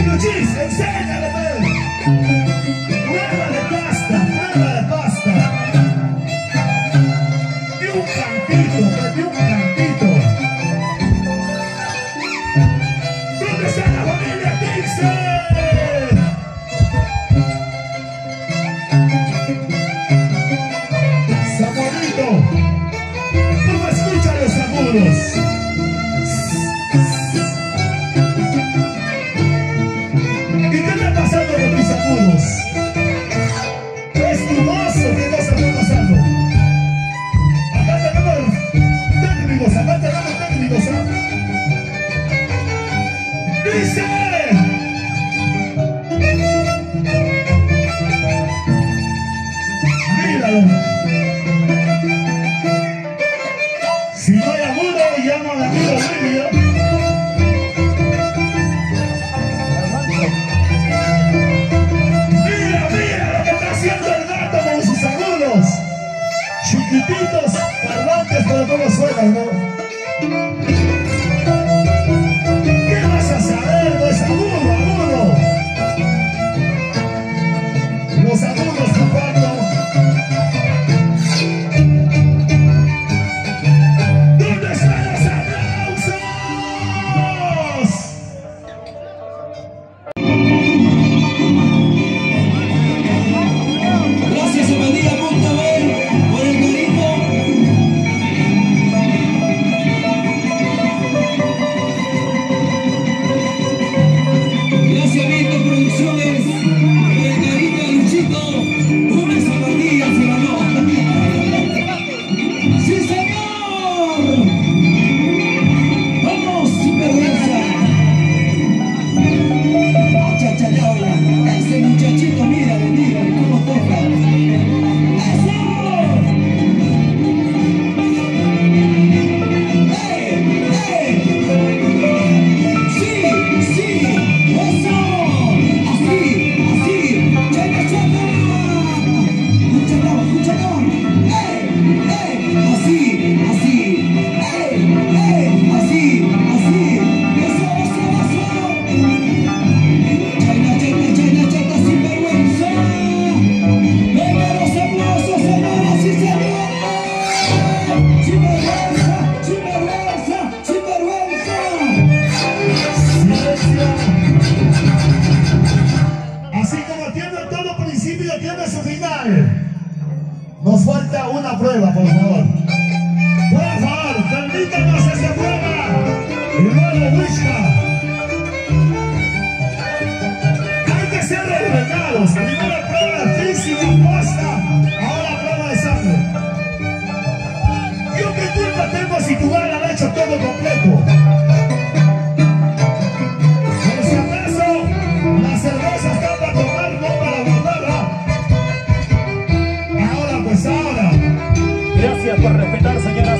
Luchis, enséñale, pues. Prueba de pasta, prueba de pasta. De un cantito, pues, de un cantito. ¿Dónde está la familia Dixon? Saborito, ¿cómo escuchan los agudos? ¿Y qué está pasando con mis agudos? ver. Si no hay agudo, llamo al amigo William. Mira lo que está haciendo el gato con sus agudos. Chiquititos, parlantes, pero cómo suenan, ¿no? ¿Qué vas a saber? No es agudo, agudo. Los agudos tocando. ¿Dónde están los aplausos? Gracias a Badía.b por el cariño. Gracias Víctor Producciones por el cariño a Luchito. Una zapatilla se ganó. ¡Sí, señor! ¡Vamos, sin vergüenza! Chachalaura, ese muchachito, mírale, mírale cómo toca. ¡Eso! ¡Eh! ¡Eh! ¡Sí! ¡Sí! ¡Eso! ¡Así! ¡Así! ¡Chaca, chaca! ¡Escucha, escucha! ¡Eh! ¡Eh! ¡Así! ¡Así! ¡Eh! ¡Eh! ¡Así! ¡Así! ¡Eso! ¡Eso! ¡Eso! Chayna, chata, sin vergüenza. Venga los aplausos, señoras y señores. Sin vergüenza, sin vergüenza, sin vergüenza. Silencio. Así como tiene todo principio, tiene su final. Nos falta una prueba, por favor. Por favor, permítanos esta prueba. Hermano Wishka. Hay que ser respetados. Primera prueba física, posta. Ahora prueba de sangre. Yo qué culpa tengo si tu gana lo ha hecho todo completo. Por si acaso, la cerveza está para tomar, no para guardarla. Ahora pues ahora. Gracias por respetar, señora